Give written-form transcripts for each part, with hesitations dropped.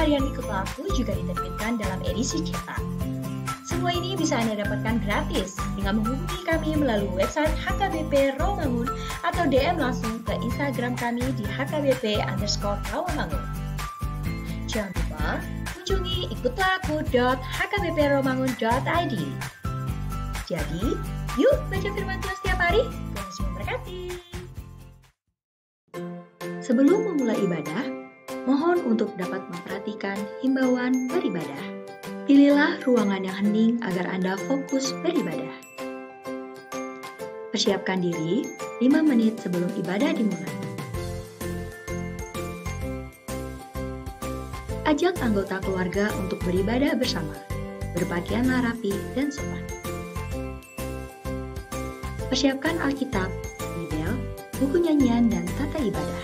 harian Ikutlah Aku juga diterbitkan dalam edisi cetak. Semua ini bisa Anda dapatkan gratis dengan menghubungi kami melalui website HKBP Rawamangun atau DM langsung ke Instagram kami di hkbp_rawamangun. Jangan lupa kunjungi ikutlahAku.hkbprawamangun.id. Jadi, yuk baca firman Tuhan setiap hari. Tuhan Yesus memberkati. Sebelum memulai ibadah, mohon untuk dapat memperhatikan himbauan beribadah. Pilihlah ruangan yang hening agar Anda fokus beribadah. Persiapkan diri 5 menit sebelum ibadah dimulai. Ajak anggota keluarga untuk beribadah bersama. Berpakaianlah rapi dan sopan. Persiapkan Alkitab, Bibel, buku nyanyian, dan tata ibadah.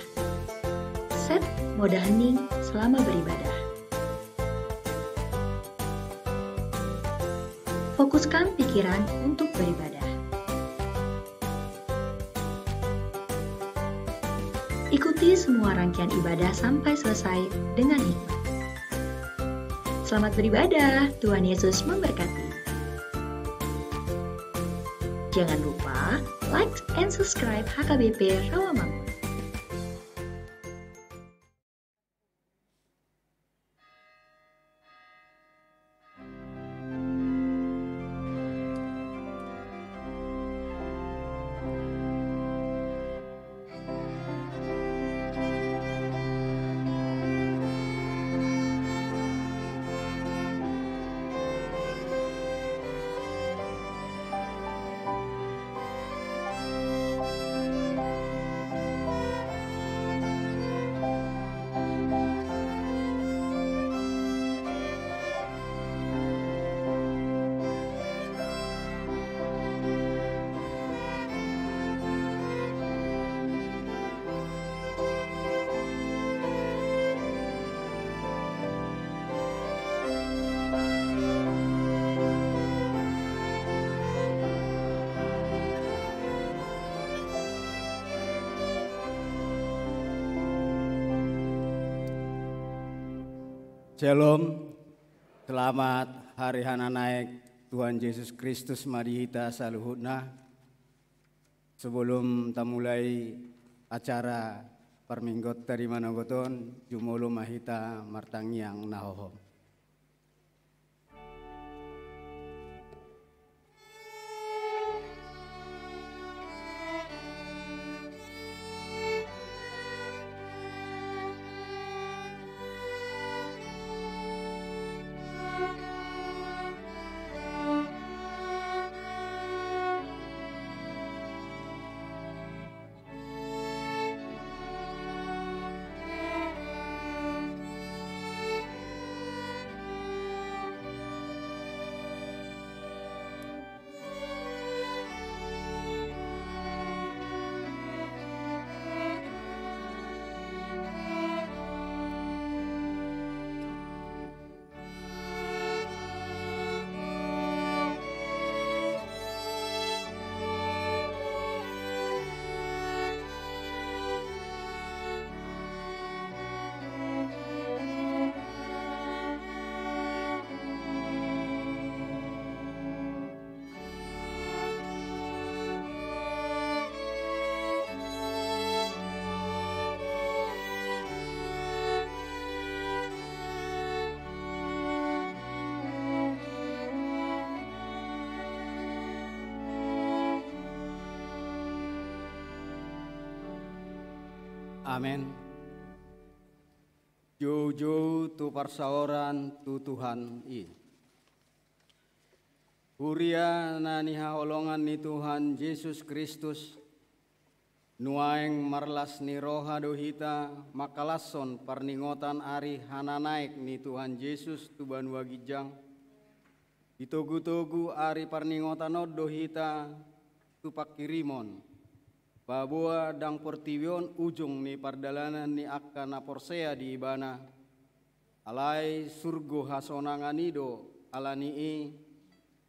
Set mode hening selama beribadah. Fokuskan pikiran untuk beribadah. Ikuti semua rangkaian ibadah sampai selesai dengan hikmat. Selamat beribadah, Tuhan Yesus memberkati. Jangan lupa like and subscribe HKBP Rawamangun. Shalom, selamat hari hana naik Tuhan Yesus Kristus Marihita Saluhutna. Sebelum kita mulai acara perminggot dari Manogoton, Jumolo Mahita Martangyang Nahoho. Amin. Jojo tu parsaoran tu Tuhan i. Huria na nihaolongan ni Tuhan Yesus Kristus. Nuaeng marlas ni roha dohita makalason parningotan ari hananaik ni Tuhan Yesus tu banua gijang. Itogu-togu ari parningotan dohita tu pakirimon. Babua dang portivion ujung ni pardalanan ni akka na porsea di ibana. Alai surgo hasonanganido alanii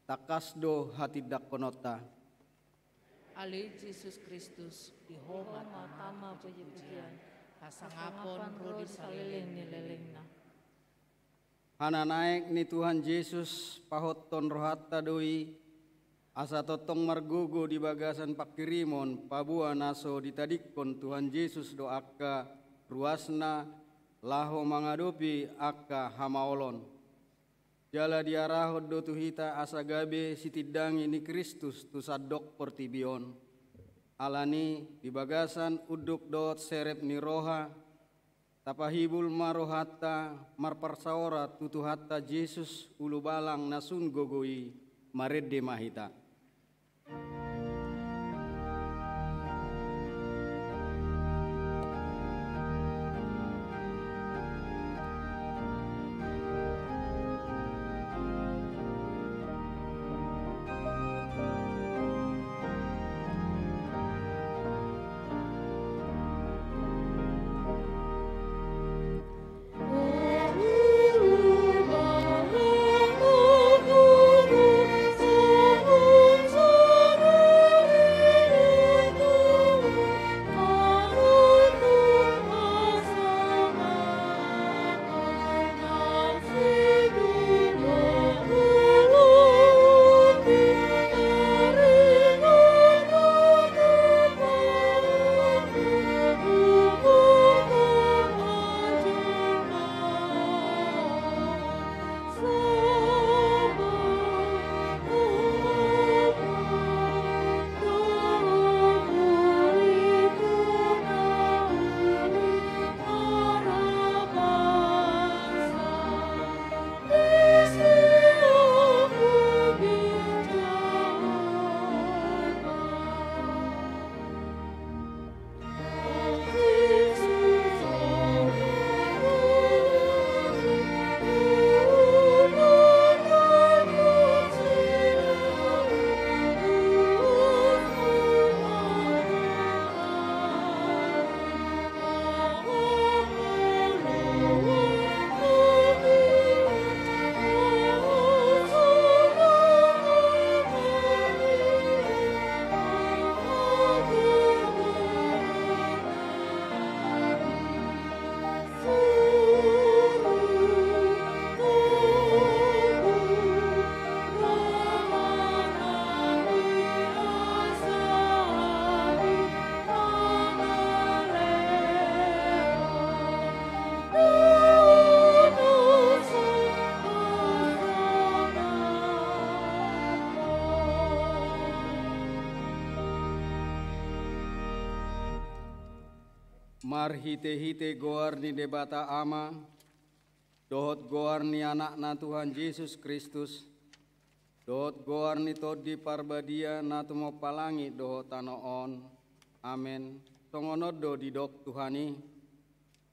takasdo hatidak konota. Ali Yesus Kristus di homa tama puji-pujian pasangapon rodi saliling ni lelengna. hana naik ni Tuhan Yesus pahotton rohatta doi asa totong margogo di bagasan pakirimon pabua naso ditadikkon Tuhan Yesus doaka ruasna laho mangadopi akka hamaolon jala diarahod do tuhita asa gabe sitidangi ni Kristus tu sadok portibion alani di bagasan uduk dot serep ni roha tapahibul marohatta marparsaora tutuhatta Yesus ulu balang nasun gogoi maredde mahita. Mar hite-hite goar ni debata ama, dohot goar ni anak na Tuhan Yesus Kristus, dohot goar ni todi parbadia na tumo palangi dohot tanoon, amen. Tongonodo di dok Tuhani,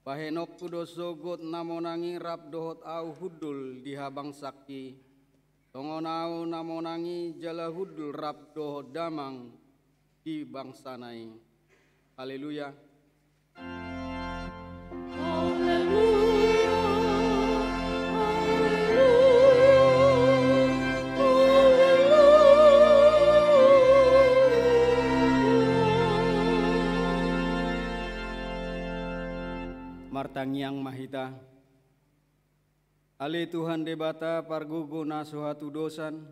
bahenok kudo sogot namonangi rap dohot au hudul di habang sakti, tongonau namonangi jala hudul rap dohot damang di bangsanai. Haleluya. Martangyang mahita, ali Tuhan debata pargugu nasuhatu dosan,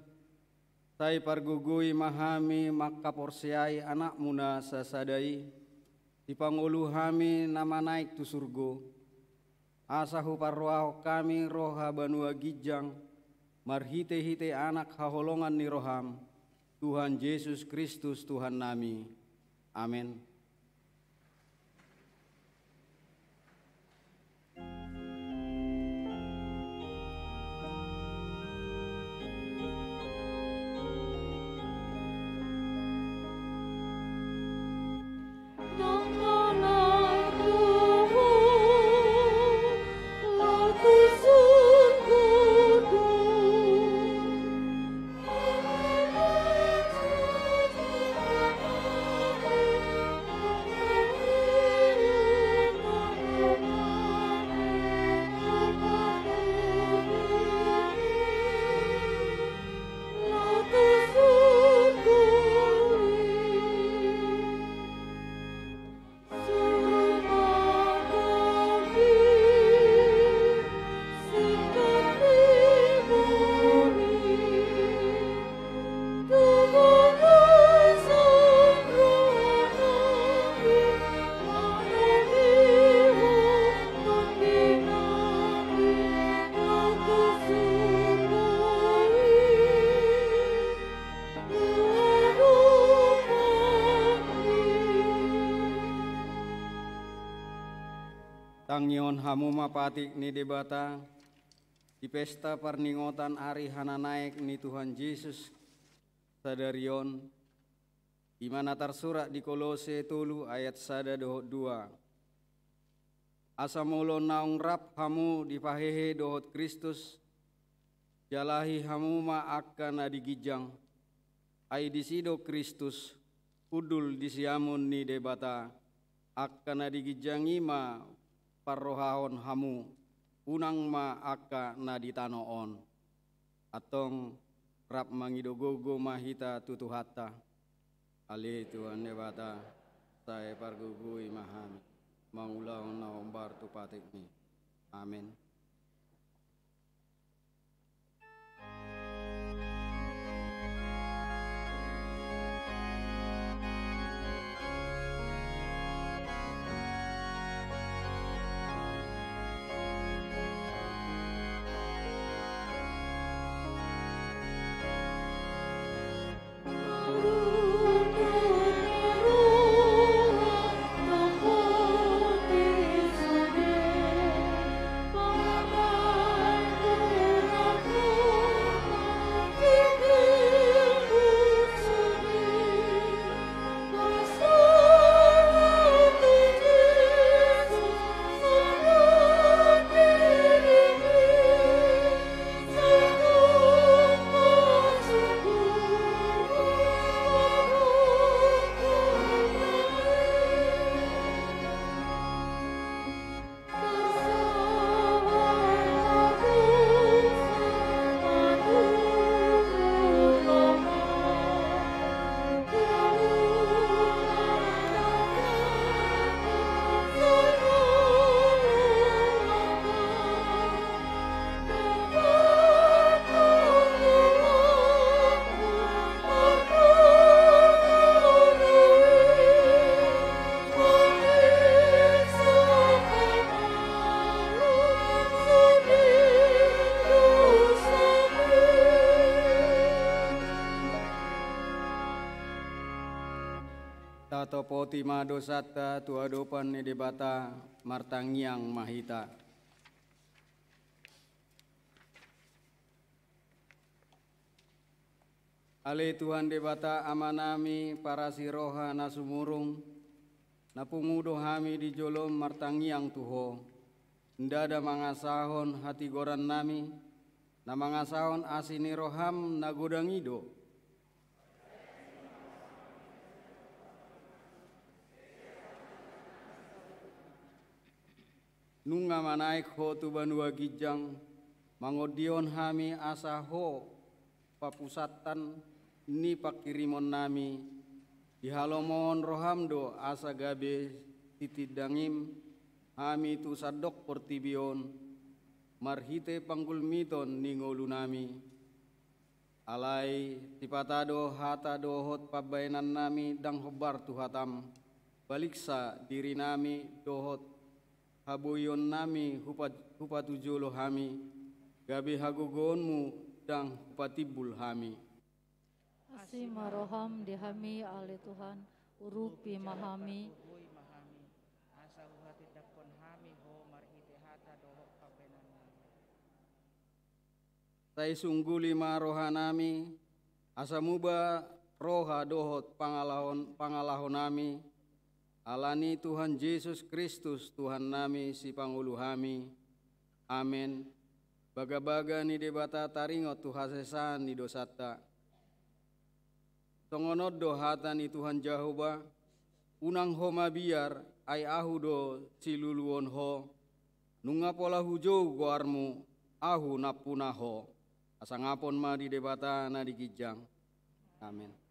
sai pargugui mahami makaporsiai anak muna sasadai, dipangulu hami nama naik tu surgo, asahu parroah kami roha banua gijang, marhite-hite anak haholongan ni roham, Tuhan Yesus Kristus Tuhan nami, amin. Tangyon hamu mapatik ni debata di pesta perningotan Ari Hananaek ni Tuhan Yesus sadarion di mana tersurat di Kolose 3 ayat 1-2. Asamulo naung rap hamu dipahehe dohot Kristus jalahi hamu ma akan adigijang ai disido Kristus kudul disiamun ni debata akan adigijangi ma parrohahon hamu unang ma akka na ditanoon atong rap mangidogogo mahita tutuhata ali Tuhan debata saya pargugui mahami mangulau na ombar tupatikni amin. Tato poti madosata tuadopan ni debata martangiang mahita. Ale Tuhan debata amanami para siroha nasumurung napungudo hami di jolom martangiang tuho ndada mangasahon hati goran nami na mangasahon asini roham nagodangido. Nunga manaik ho tu banua gijang mangodion hami asa ho papusatan ni pakirimon nami dihalomon rohamdo asa gabe titidangim hami tu sadok portibion marhite panggulmiton ningolu nami alai tipatado hata dohot pabainan nami dang hobar tu hatam baliksa diri nami dohot habuyon nami hupatujolo hami gabi hagogonmu dang hupatibul hami asi maroham dihami ale Tuhan urupi mahami asa uhati dakon hami ho marhite hata dohok papenan nami sai sungguli marohanami asa muba roha dohot pangalahon nami alani Tuhan Yesus Kristus Tuhan nami si pangulu hami. Amin. Baga-baga ni debata taringot tuhasesan ni dosata. Tongonod do hata ni Tuhan Jahoba. Unang ho mabiar ay ahu do siluluon ho. Nunga pola hujau goarmu ahu napuna ho. Asangapon ma di debata na digijang. Amin. Amin.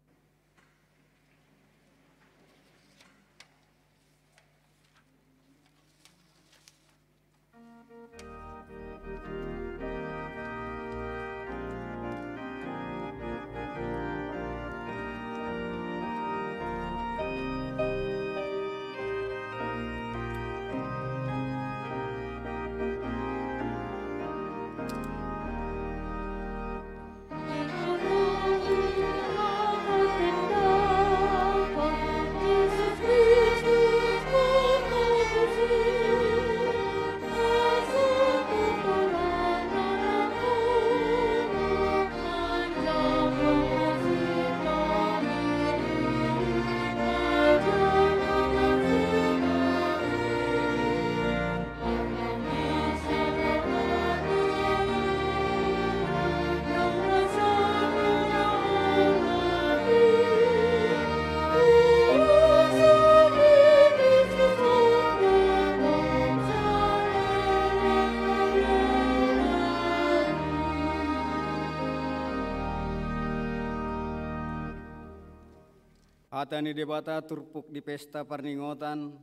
Hatani debata turpuk di pesta perningotan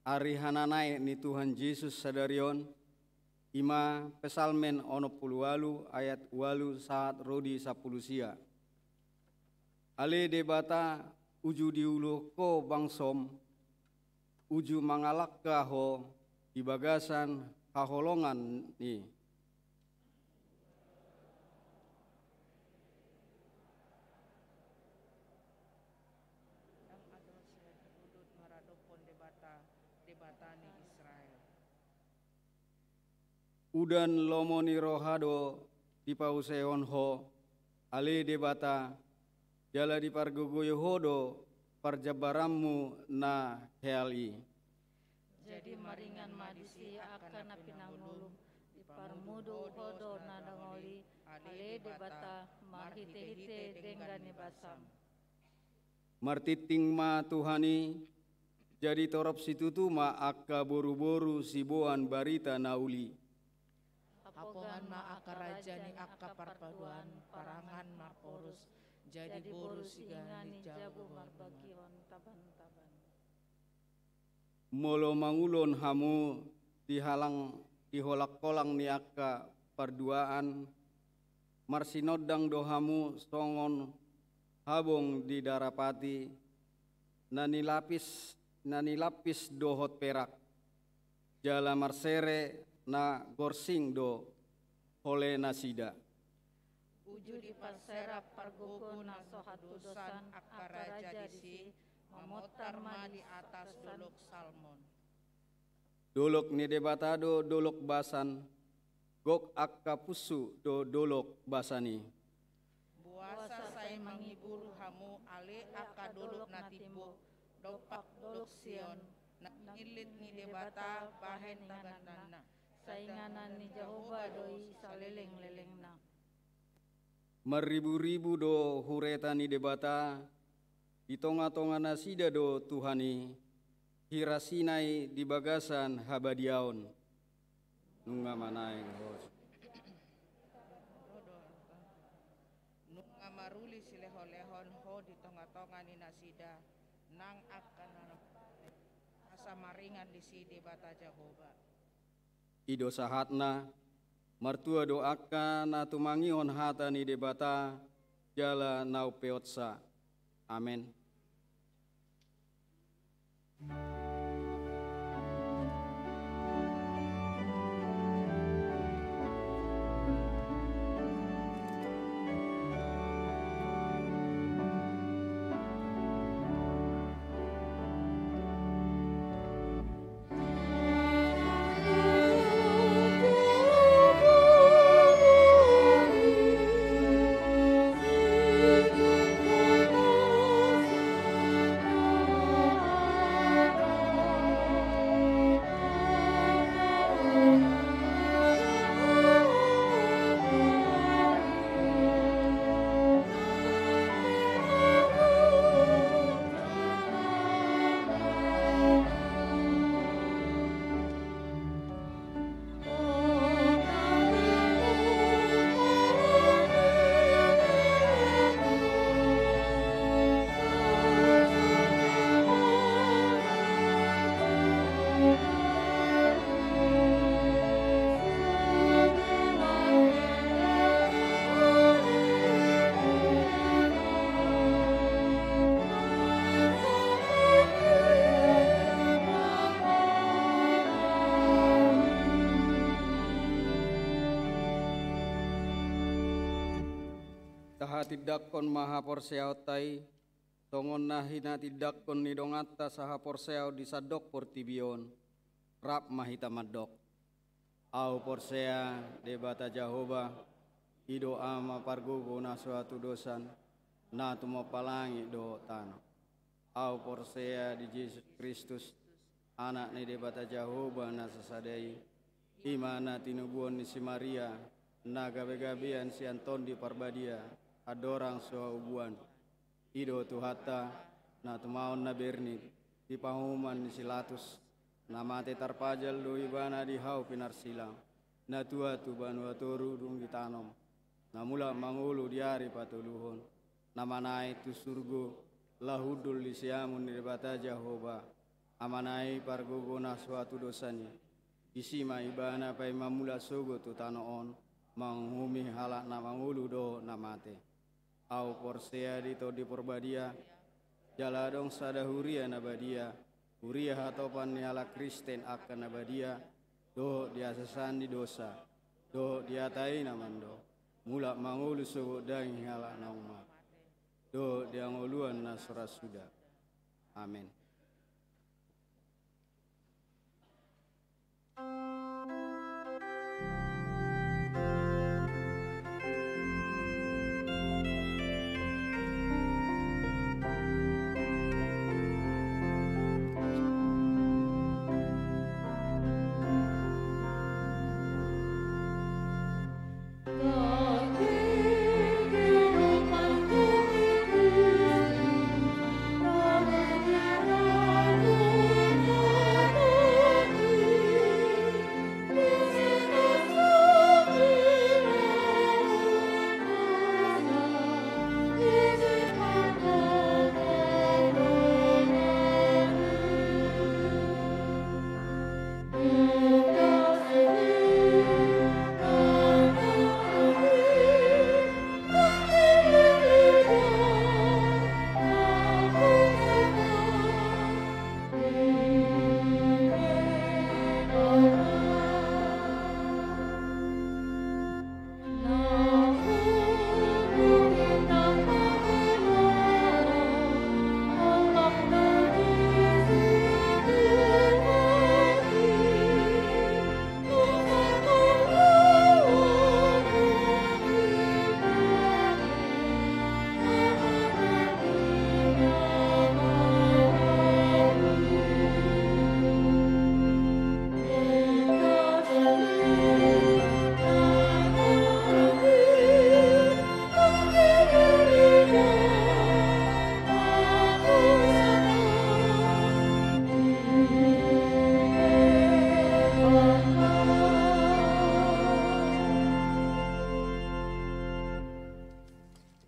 ari hananae ni Tuhan Yesus sadarion. Ima pesalmen 68 ayat 8 saat rodi 10 sia. Ale debata uju diuluh ko bangsom, uju mangalak kaho di bagasan haholongan ni. Udan lomoni rohado di pauseon ho, ale debata jala di pargogoyo hodo parjabarammu na heali. Jadi maringan madisi akan pinangulung di parmudu hodo nadangoli ale debata mahite-hite denggani basam. Martiting ma Tuhani jadi torop situtu ma akka boru-boru siboan barita nauli. Apongan ma aka raja ni aka parpaduan parangan marporus jadi boru sigani jabu marbagion taban-taban. Molo mangulon hamu diholak kolang ni akka parduaan marsinodang dohamu songon habong di darapati nani lapis dohot perak jala marsere na gorsing do hole nasida. Uju di parsera pargogo na sohatu dosan akka raja disi mamotar ma di atas dolok salmon. Dolok ni debatado dolok basan gok akka pusu do dolok basani. Buasa saya menghibur hamu ale akka dolok natibo dopak dolok sion na ilit ni debata bahen tagandana. Sainganan ni Jehovah doi saleleng-lelengna. Meribu-ribu do hureta ni debata di tonga-tonga nasida do Tuhani hirasinai di bagasan habadiaon nunga manai hos. Nunga maruli sileho-lehon ho di tonga-tonga ni nasida nang akan asa maringan di si debata Jehovah. Ido sahatna martua doaka na tumangihon hata ni debata jala nau peotsa. Amen. Tidakkon maha porseao tai tongon nahina tidakkon nidongata saha porseao disadok portibion rap mahita madok au porsea debata Jehovah ido ama pargogo na suatu dosan na tumo palangi do tano au porsea di Yesus Kristus anak ni debata Jehovah na sasadai imana tinubuan ni si Maria na gabe-gabean si Anton di Parbadia adorang soa ubuan ido tuhata na tumaon na berni di pahuman ni silatus na mate tarpajal do ibana di hau pinarsilang na tua tu banua toru dung ditanom na mula mangulu diari patuluhon na manai tu surgo lahudul lisiamun niribata Jehovah, amanai parguguna suatu dosani, isima ibana pai mamula sogo tu tanoon, manghumi halak na mangulu do namate, au porsea dito di porbadia, jaladong sada huria nabadia, huria hatopan niala Kristen akan nabadia, do diasasan di dosa, do diatai namando, mula mangulu sogo dang halak na umat. Do diangoluan nasra sudah. Amin.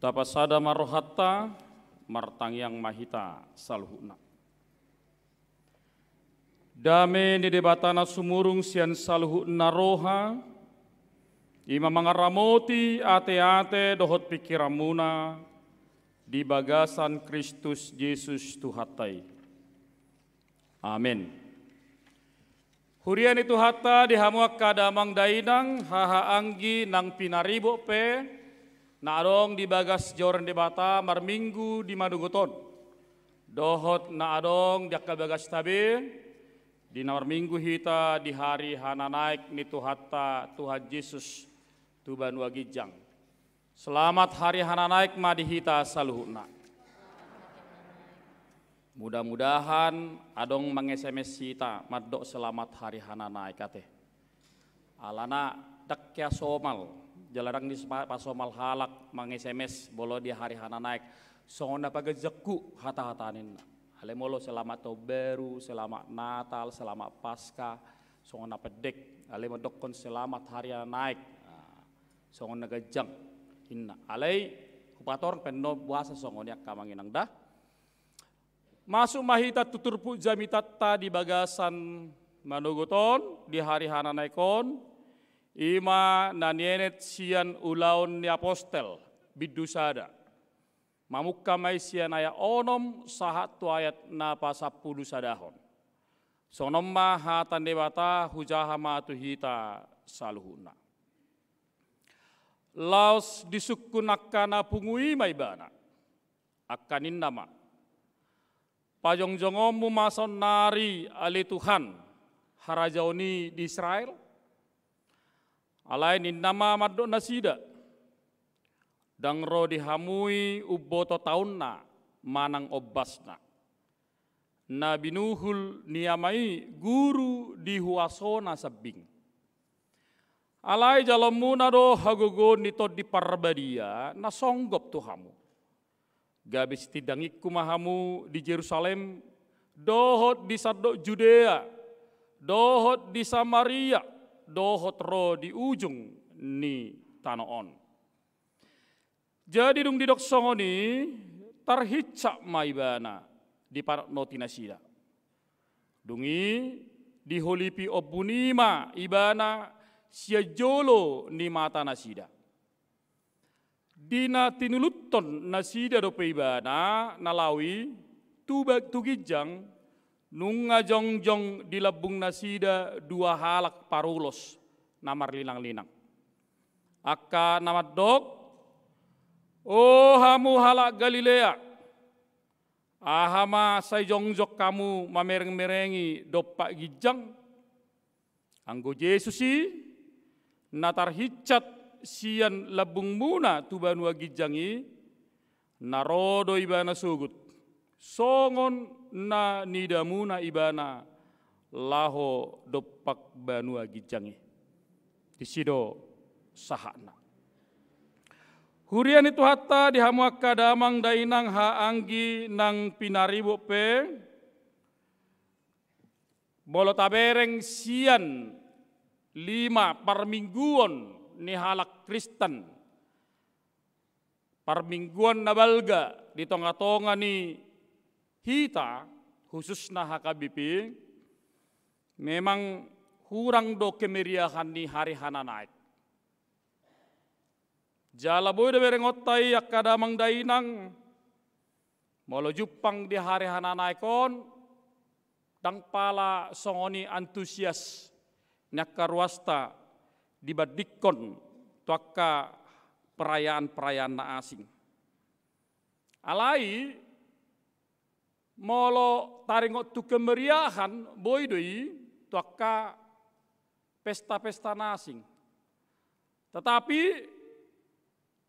Tapasada marohatta martangyang mahita salhuna. Dame ni debatana sumurung sian salhuna roha, ima mangaramoti ate-ate dohot pikiramuna di bagasan Kristus Yesus Tuhatai. Amin. Hurian itu hatta dihamuak kadamang dainang haha anggi nang pinaribo pe na adong di bagas joran debata marminggu di madugoton. Dohot na adong jakal bagas tabe di nawar minggu hita di hari hana naik ni Tuhatta Tuhan Yesus Tuban wagijang. Selamat hari hana naik madi hita saluhuna. Mudah-mudahan adong mang-SMS hita madok selamat hari hana naik kate. Alana dakya somal. Jalarang di pasomal halak mang-SMS bolo di hari hana naik. Songona pagajakku hata-hatanin. Alemolo selamat tahun baru, selamat Natal, selamat Pasca. Songona pedek. Alemo dokon selamat hari hana naik. Songona gajang. Inna. Alay kupator pendo buasa songonya kamanginang dah. Masuk mahita tuturpu jamitatta di bagasan manuguton di hari hana naikon. Ima nanienet sian ulaun ni apostel bidusada. Mamukka mai sian aya onom sahat tu ayat na pasapulu sadahon. Sonomma hatan debata hujaha matu hita saluhuna. Laos disukunakana pungui maibana. Akanin nama. Pajong-jongomu mason nari ali Tuhan harajauni di Israel. Alain nama maddo nasida. Dang ro dihamui uboto taunna manang obasna. Nabi Nuhul niamai guru dihuasona sabing. Alai jalamuna do hagogo nito di parbadia na songgop tuhamu. Gabis tidangik kumahamu di Jerusalem, dohot di saddo Judea, dohot di Samaria, dohot ro di ujung ni tanoon. Jadi dung didok songoni tarhicak maibana di parak noti nasida. Dungi diholipi obunima ibana sia jolo ni mata nasida. Dina tinuluton nasida dope ibana nalawi tugijang nunga jongjong di labung nasida dua halak parulos namar linang-linang. Akka namadok, oh hamu halak Galilea, ahama say jongjok kamu mamereng-merengi dopak gijang, anggo Yesusi natarhicat sian labung muna tubanua gijangi, narodo ibana sugut, songon na nidamuna ibana laho dopak banua gijangi. Disido sahana. Hurian itu hatta dihamuaka damang dainang haanggi nang pinaribo pe, bolotabereng sian 5 parmingguon ni halak Kristen. Parmingguan nabalga di tonga-tonga ni hita khususnya HKBP memang kurang do kemeriahan ni hari Hananaik. Jala boy da berengotai akadamang dainang molo jupang di hari Hananaikon dang pala songoni antusias nyakaruasta dibadikon tuaka perayaan-perayaan na asing. Alai molo taringot tu kemeriahan boydoi tuaka pesta-pesta na asing. Tetapi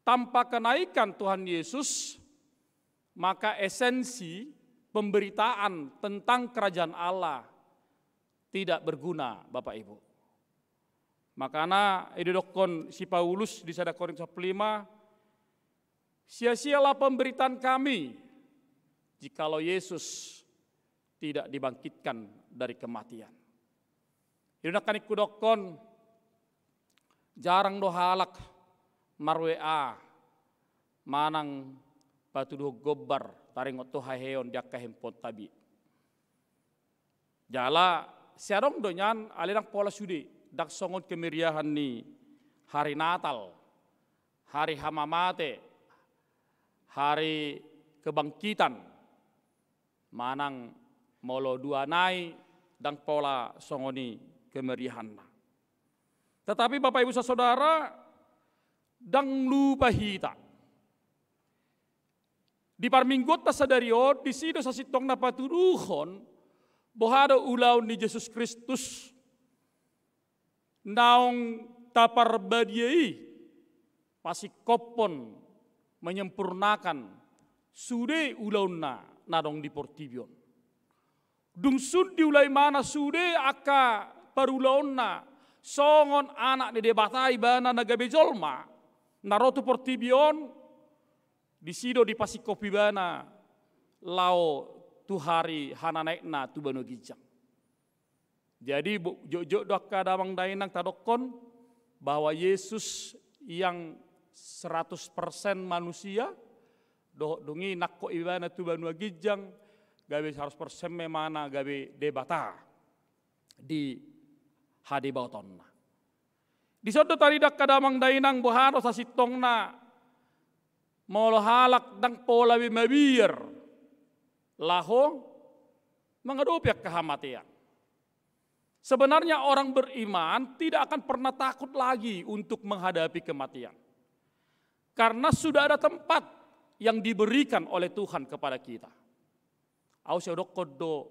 tanpa kenaikan Tuhan Yesus, maka esensi pemberitaan tentang kerajaan Allah tidak berguna, Bapak Ibu. Makanya idodokon si Paulus di 1 Korintus 5, sia-sialah pemberitaan kami jikalau Yesus tidak dibangkitkan dari kematian. Idodokon ikudokon jarang dohalak marwea manang patuduh gobar taringot to haheon diakka hempon tabi. Jala siarong donyan alinang pola sudi dak songon kemeriahan ni hari Natal, hari Hamamate, hari kebangkitan manang molo dua nai dang pola songoni kemeriahan. Tetapi Bapak Ibu Saudara dang lupa hita. Di parminggot ta sadariot di sido sa sitong na paturuhon bohado ulaw ni Jesus Kristus naong taparbadiai pasikopon menyempurnakan sude ulaw na nadong di Portibion. Dungsun diulay mana sude aka parulaon na songon anak ni debatay bana nagabejolma naroto Portibion di sido di pasikopi bana lao tu hari hananaikna tu banu gijang. Jadi jok doka damang dainang tadokon bahwa Yesus yang 100% manusia dongi nakko ibana tu banu gijang gabe 100% memana gabe debata di hadi bautonna. Di sodo tadi dak kadamang dainang bohano sa sitongna molo halak dang pola mabir laho mengadopiak kehamatian. Sebenarnya orang beriman tidak akan pernah takut lagi untuk menghadapi kematian. Karena sudah ada tempat yang diberikan oleh Tuhan kepada kita. Ausya dokodo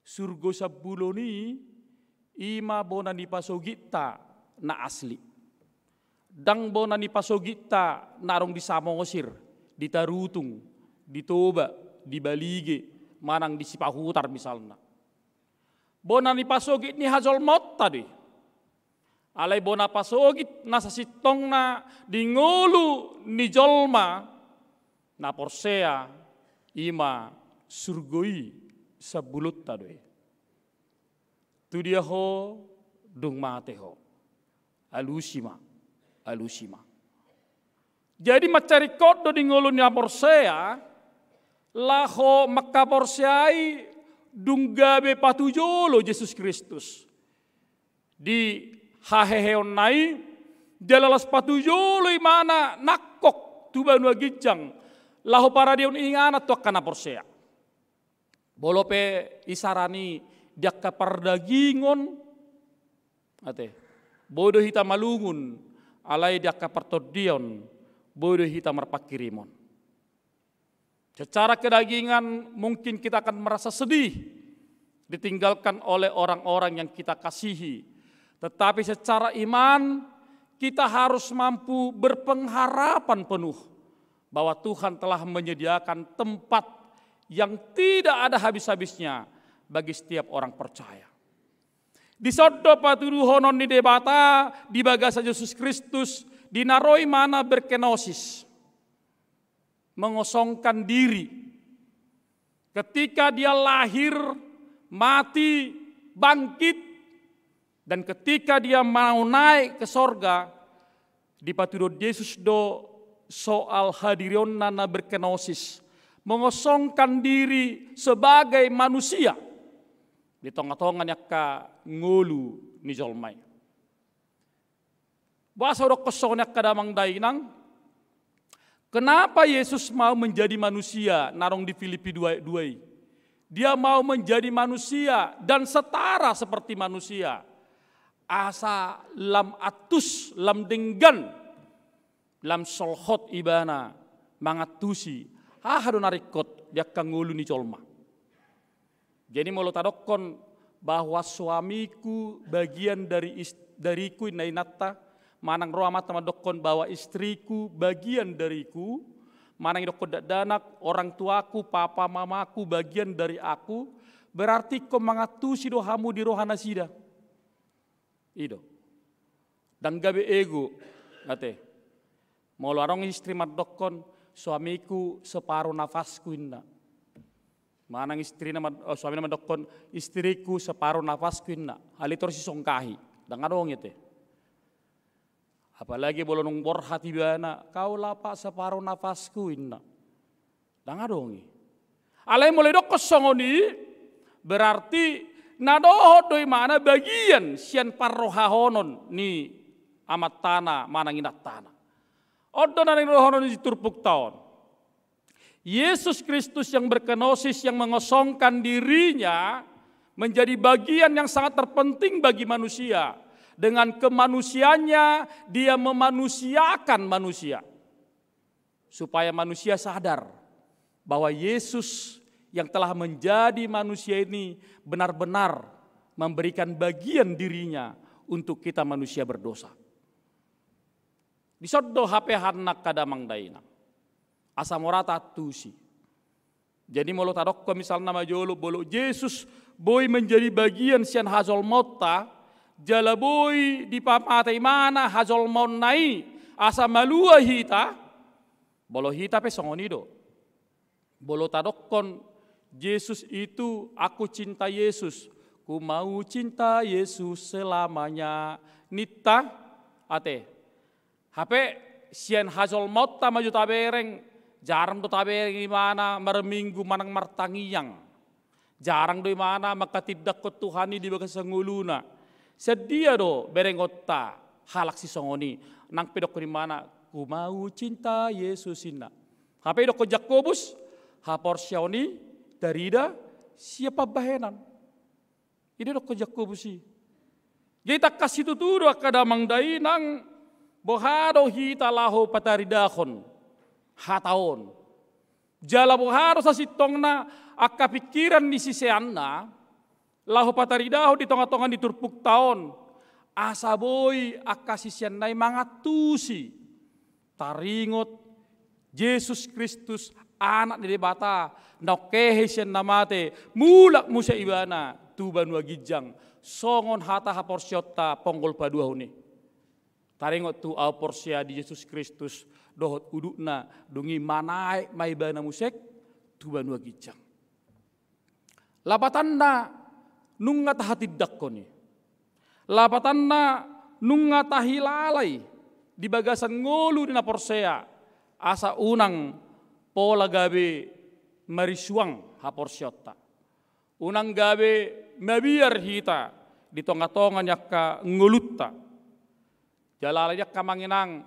surgo sabuloni ima bona ni pasogita na asli. Dang bona ni pasogita narong di Samosir, di Tarutung, di Toba, di Balige, manang di Sipahutar misalnya. Bona ni pasogit ni hazol mot tadi. Alay bona pasogit nasa sitong na di ngulu ni jolma na porsea ima surgoi sa bulut tadi. Tu dia ho dung mate ho. Alusima. Jadi macari kodo di ngulu ni porsea laho makaporsiai dunggabe patujolo Yesus Kristus. Di haheheon nai jalalas patujolo imana nakok tubanu agijang laho para dion ingana tu kana porsea. Bolope isarani diakka pardagingon ate bodoh hita malungun alai diakka partodion bodoh hita marpakirimon. Secara kedagingan mungkin kita akan merasa sedih ditinggalkan oleh orang-orang yang kita kasihi. Tetapi secara iman kita harus mampu berpengharapan penuh bahwa Tuhan telah menyediakan tempat yang tidak ada habis-habisnya bagi setiap orang percaya. Di sodo patuduhonon di debata di bagasa Yesus Kristus dinaroi mana berkenosis, mengosongkan diri. Ketika dia lahir, mati, bangkit, dan ketika dia mau naik ke sorga, di patuduh Yesus do soal hadirion nana berkenosis, mengosongkan diri sebagai manusia di tengah-tengah ka ngulu ni jolmai. Bahasa rok kesonyak kadamang dainang. Kenapa Yesus mau menjadi manusia? Narong di Filipi 2. Dia mau menjadi manusia dan setara seperti manusia. Asa lam atus, lam denggan, lam solhot ibana, mangatusi. Hahado narikot dia kangulu ni colma. Jadi mau tadokon bahwa suamiku bagian dariku inainata, manang roa mata madokon bahwa istriku bagian dariku, manang idokon danak orang tuaku, papa mamaku bagian dari aku, berarti kau mangatusi dohamu di rohana sida. Ido. Dan gabe ego, ate. Mau larong istri madokon suamiku separuh nafasku inna. Manang istri suami nama dokon istriku separuh nafasku inna. Hal itu harus songkahi. Dengar dong itu. Apalagi bolong borhati bana kau lapak separuh nafasku inna. Dengar dong. Alai mulai dok kosongoni berarti nadoh doi mana bagian sian parrohahonon ni amat tanah manang inat tanah. Odo nang rohonon di turpuk tahun. Yesus Kristus yang berkenosis yang mengosongkan dirinya menjadi bagian yang sangat terpenting bagi manusia. Dengan kemanusiaannya dia memanusiakan manusia. Supaya manusia sadar bahwa Yesus yang telah menjadi manusia ini benar-benar memberikan bagian dirinya untuk kita manusia berdosa. Di sodo HP hanak kadamang daina. Asa morata tusi. Jadi molo tadok misalnya nama jolo bolo Yesus boy menjadi bagian sian hazol mota jala boy di papatai mana hazol mon nai asa malua hita bolo hita pe songonido. Bolo tadokon Yesus itu aku cinta Yesus, ku mau cinta Yesus selamanya. Nita ate HP sian hazol mota maju tabereng jarang tu tabereng di mana merminggu manang martangiyang jarang do mana maka tidak ko Tuhani di bagas sanguluna sedia do berengotta halak si songoni nang pedok di mana ku mau cinta Yesusinna HP dok ko Jakobus haporsioni darida siapa bahenan ini dok ko Jakobusi jadi tak kasih tuturo kadamang dainang bohado hita laho pataridahon hataon. Jala bohado sa sitongna akka pikiran ni siseanna laho pataridaho di tonga-tonga di turpuk taon. Asa boy akka sisiannay mangatusi. Taringot Yesus Kristus anak ni debata nokehe siyan namate mulak mo siya ibana tuban wagijang songon hata haporsyota ponggol padua huni. Taringot tu au porsia di Yesus Kristus dohot udukna dungi manai mai bana musek tu banua gijang. Lapatanna nunga tahatidak koni. Lapatanna nunga tahilalai di bagasan ngolu dina porsea asa unang pola gabe marisuang haporsiota. Unang gabe mabiar hita di tonga-tongan yakka ngulutta. Jalala yakka manginang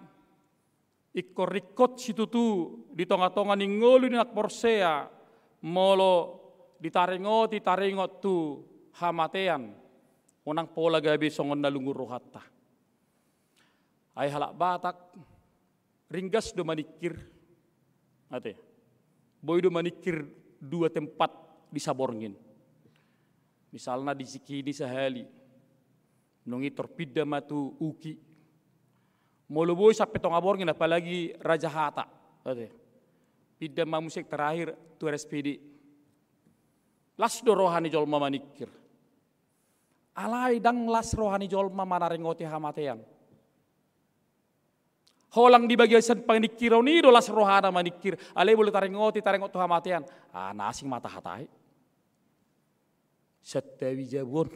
ikor-ikot situtu di tonga-tongan ngulu ni nak porsea molo ditaringot tu hamatean. Unang pola gabe songon nalungur rohatta. Ay halak batak ringgas do manikir. Ate. Boy do manikir dua tempat di Saborngin. Misalnya di Sikini sahali. Nungi torpida matu uki. Molo boy sampai tong Aborngin apalagi Raja Hata. Ate. Pida musik terakhir tu RSPD. Las do rohani jolma manikir. Alai dang las rohani jolma manaringoti hamatean. Holang di bagian panikirau ni do las rohana manikir. Alai boleh taringot tu hamatean. Nasing mata hatai. Setawi jabon.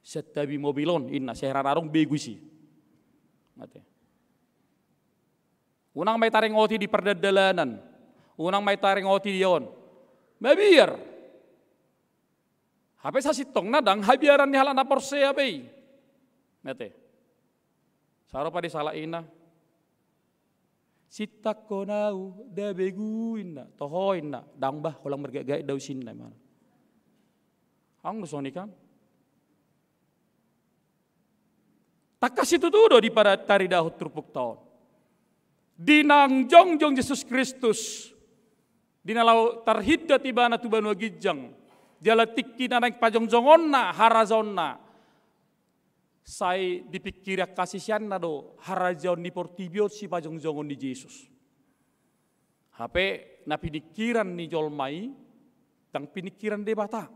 Setawi mobilon. Inna seheran arong begusi. Unang may taringoti di perdadalanan. Unang may taringoti di yon. Mabiar. Hape sa sitong nadang habiaran ni halana porsea bay. Mete. Saro pa di salaina. Sitak ko nau da beguin na tohoin na dangbah holang mergagay daw sin na man. Ang gusto ni kan? Takas itu tudo di para tari dahut trupuk taon. Dinang jongjong Yesus Kristus. Dinalau tarhidda tibana tuban wagijang. Jala tikki na naik pajongjongon na harazon na. Say dipikir kasisian na do harazon ni portibio si pajongjongon ni Yesus. Hape na pinikiran ni jolmai tang pinikiran de bata.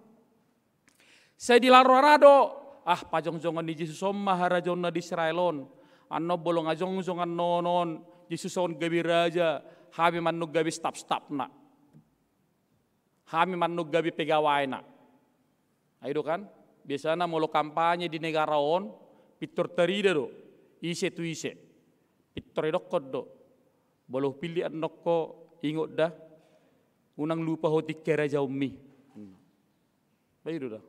Saya dilarorado pajongjongon ni Yesus omma harazon na di Israelon. Anno bolong ajongjongan nonon Yesus on gabi raja habi manug gabi stap na. Kami manug gabi pegawai na. Ayo kan, biasanya molo kampanye di negara on, pitur terida do, ise tu ise, pitur edokot do, bolo pilih anokko ingot dah, unang lupa hoti kera jauh mi. Baik dah.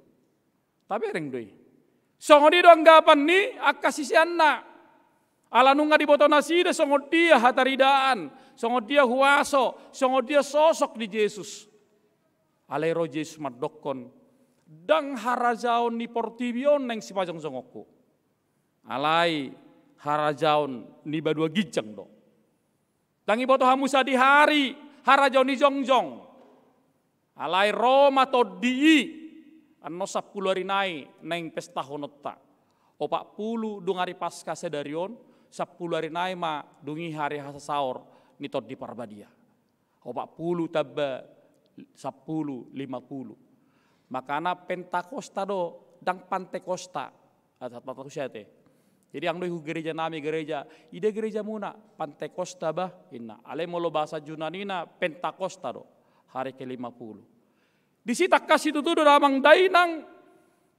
Tapi reng doi. Songodi do anggapan ni akasisian na. Alanunga di boto nasida songod dia hataridaan, songod dia huaso, songod dia sosok di Yesus. Alai ro Yesus madokon dang harajaon ni portibion neng si pajong songoku. Alai harajaon ni badua gijang do. Tangi boto hamusa di hari harajaon ni jongjong. Alai Roma to dii anno 10 hari nai neng pesta honotta. 40 dung hari pasca sedarion 10 hari nai ma dungi hari hasasaur ni tot di parbadia. 40 tabba 10, 50. Makana Pentakosta do dang Pantekosta. Jadi ang doy gereja nami gereja, ide gereja muna Pantekosta bah inna. Ale molo bahasa Yunanina Pentakosta do hari ke-50. Di sita kasih itu do ramang dainang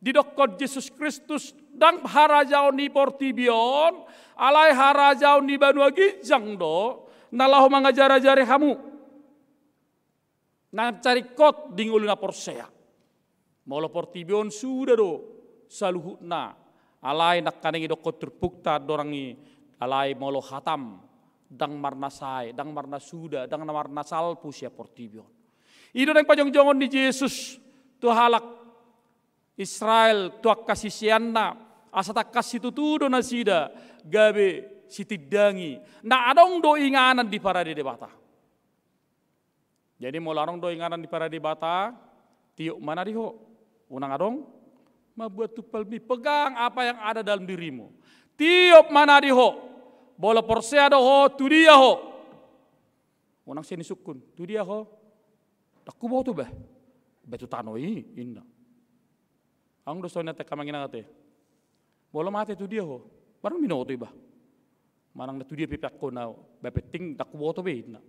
didokot Yesus Kristus dang harajaon ni portibion, alai harajaon ni banua gijang do, nalahu mangajara-jare hamu. Nang cari kot dingulu na porsea. Molo portibion sudah do saluhut na. Alai nak kanengi dokot terpukta dorangi alai molo hatam dang marna sai, dang marna suda, dang marna salpu sia portibion. Ido nang pajongjongon di Yesus tu halak Israel tu kasisianna asata kasih tutudo na sida gabe sitidangi. Na adong do inganan di para de bata. Jadi mau larong do inganan di para di bata, tiuk mana diho? Unang adong, mabuat tupal mi, pegang apa yang ada dalam dirimu. Tiup mana diho? Bola porsea do ho, tu dia ho. Unang sini sukun, tu dia ho. Takku bawa tu bah, betu tanoi inna. Ang do soalnya teka mangina ngate. Bola mate tu dia ho, barang mino tu bah. Manang tu dia pipak ko na, bepeting takku bawa tu bah inna.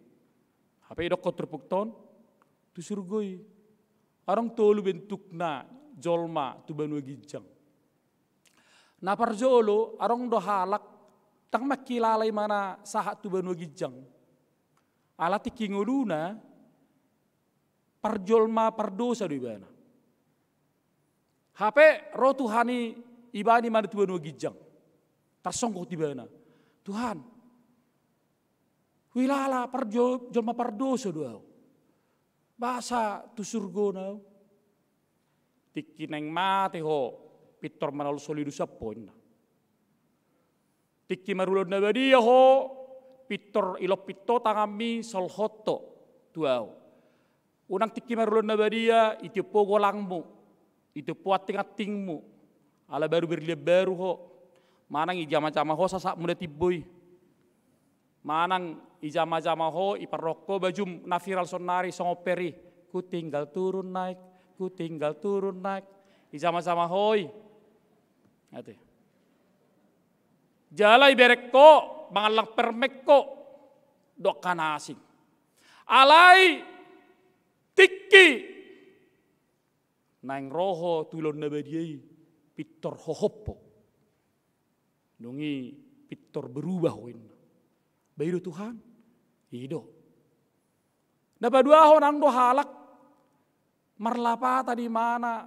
Apa idok kau terpukton, tu surgoi. Arang tolu bentuk na jolma tu banu gijang. Na parjolo arang do halak tang makilalai mana sahat tu banu gijang. Alati kingoluna parjolma pardosa do ibana. HP roh Tuhani ibani mana Tuhan wagijang. Tersongkok di bana. Tuhan, wilala parjolma pardosa do. Basa tu surga na. Tiki neng mate ho pitor manal solidu sapon. Tiki marulod na badia ho pitor ilok pito tangami solhoto tuau. Unang tiki marulod na badia itu po golangmu, itu po ating-atingmu. Ala baru berlihat baru ho. Manang ijama-jama ho sasak muda tiboy. Manang ijama-jama ho iparroko bajum nafiral sonari songoperi. Ku tinggal turun naik. Ku tinggal turun naik, ijama-jama hoi. Ate. Jalai berekko, mangalang permekko, dok kanasing. Alai tiki, naing roho tulon nabadiai, pitor hohopo. Nungi pitor berubah win. Baido Tuhan, hido. Nabadua ho nang do halak. Marlapa tadi mana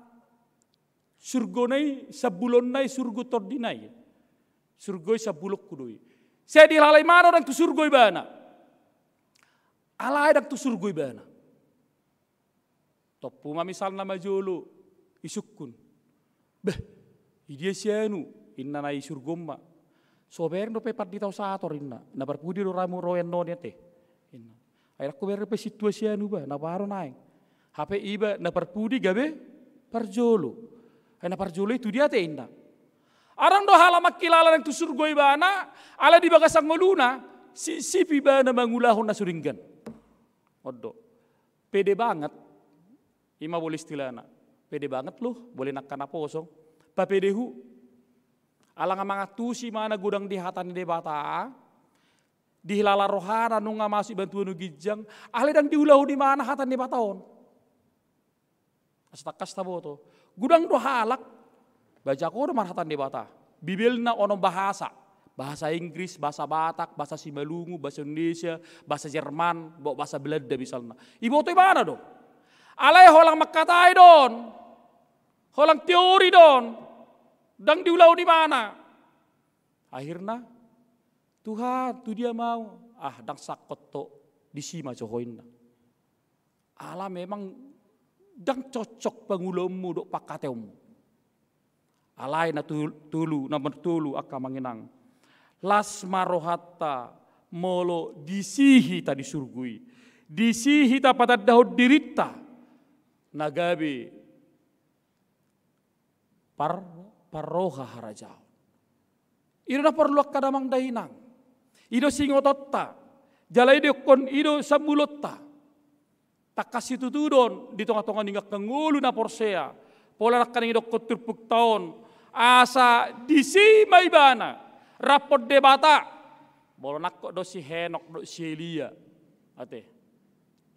surgonai sabulonai surgo tordinai surgoi sabulok kudui saya dilalai mana orang tu surgoi bana alai dak tu surgoi bana topuma misal nama jolo isukun beh idia sianu inna nai surgomma soberno pe pat ditau sator inna na barpudi do ramu roen nonya te inna aira ko berpe situasianu ba na baro naik HP iba na parpudi gabe parjolo. Na parjolo itu dia tenda. Arang do halamak kilala yang tu surga ibana ala di bagasang ngoluna si pibana mangulahon na suringgan. Odo. Pede banget. Ima boleh istilahna. Pede banget loh, boleh nak kana posong. Pa pedehu. Ala nga mga tusi mana gudang di hatan ni debata. Di hilala rohana nung nga masih bantuan gijang. Ale dang diulahu di mana hatan ni bataon. Astakas taboto. Gudang do halak. Baca ko na marhatan di bata. Bibil na ono bahasa. Bahasa Inggris, bahasa Batak, bahasa Simalungu, bahasa Indonesia, bahasa Jerman, bahasa Belanda misalnya. Ibu to mana do? Alay holang makatai don. Holang teori don. Dang diulau di mana? Akhirnya Tuhan, tu dia mau. Dang sakot to disima cohoin. Allah memang dang cocok pangulommu dok pakatemu. Alai na tulu na bertulu aka manginang. Las marohatta molo disihi tadi surgui. Disihi ta pada daud dirita. Nagabe parroha harajau. Iro na perlu kadamang dahinang. Ido singototta. Jalai de kon ido sambulotta. Tak kasih tutudon di tengah-tengah ninggak kengulu na porsea. Pola nak kaning dok turpuk tahun. Asa disi maibana. Rapot debata. Bolo nak kok dosi Henok dosi Elia. Ate.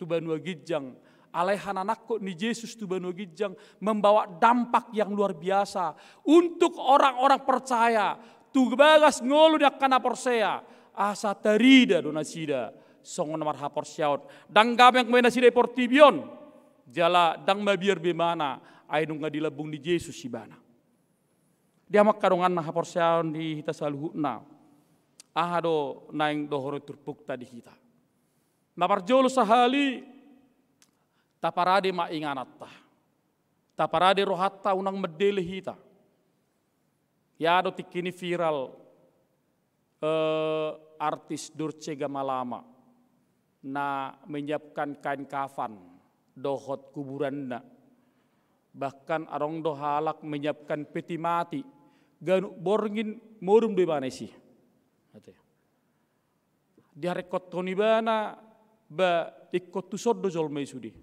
Tubanua gijang. Alaihan anak kok ni Yesus tubanua gijang membawa dampak yang luar biasa untuk orang-orang percaya. Tu bagas ngolu dak kana porsea. Asa tarida donasida. Songon marha porsiaut dang gabeng kemana si deportibion jala dang mabiar bemana aidung ngadilabung di Yesus sibana dia mak kadongan na porsiaut di hita saluhuna ahado naing dohoro turpuk tadi hita naparjolo sahali taparade ma inganatta taparade rohatta unang medele hita ya do tikini viral artis Dorce Gamalama na menyiapkan kain kafan dohot kuburan na bahkan arong dohalak menyiapkan peti mati ganu borngin morum de banesi dia rekot toni bana ba ikot tu soddo jolmei sudi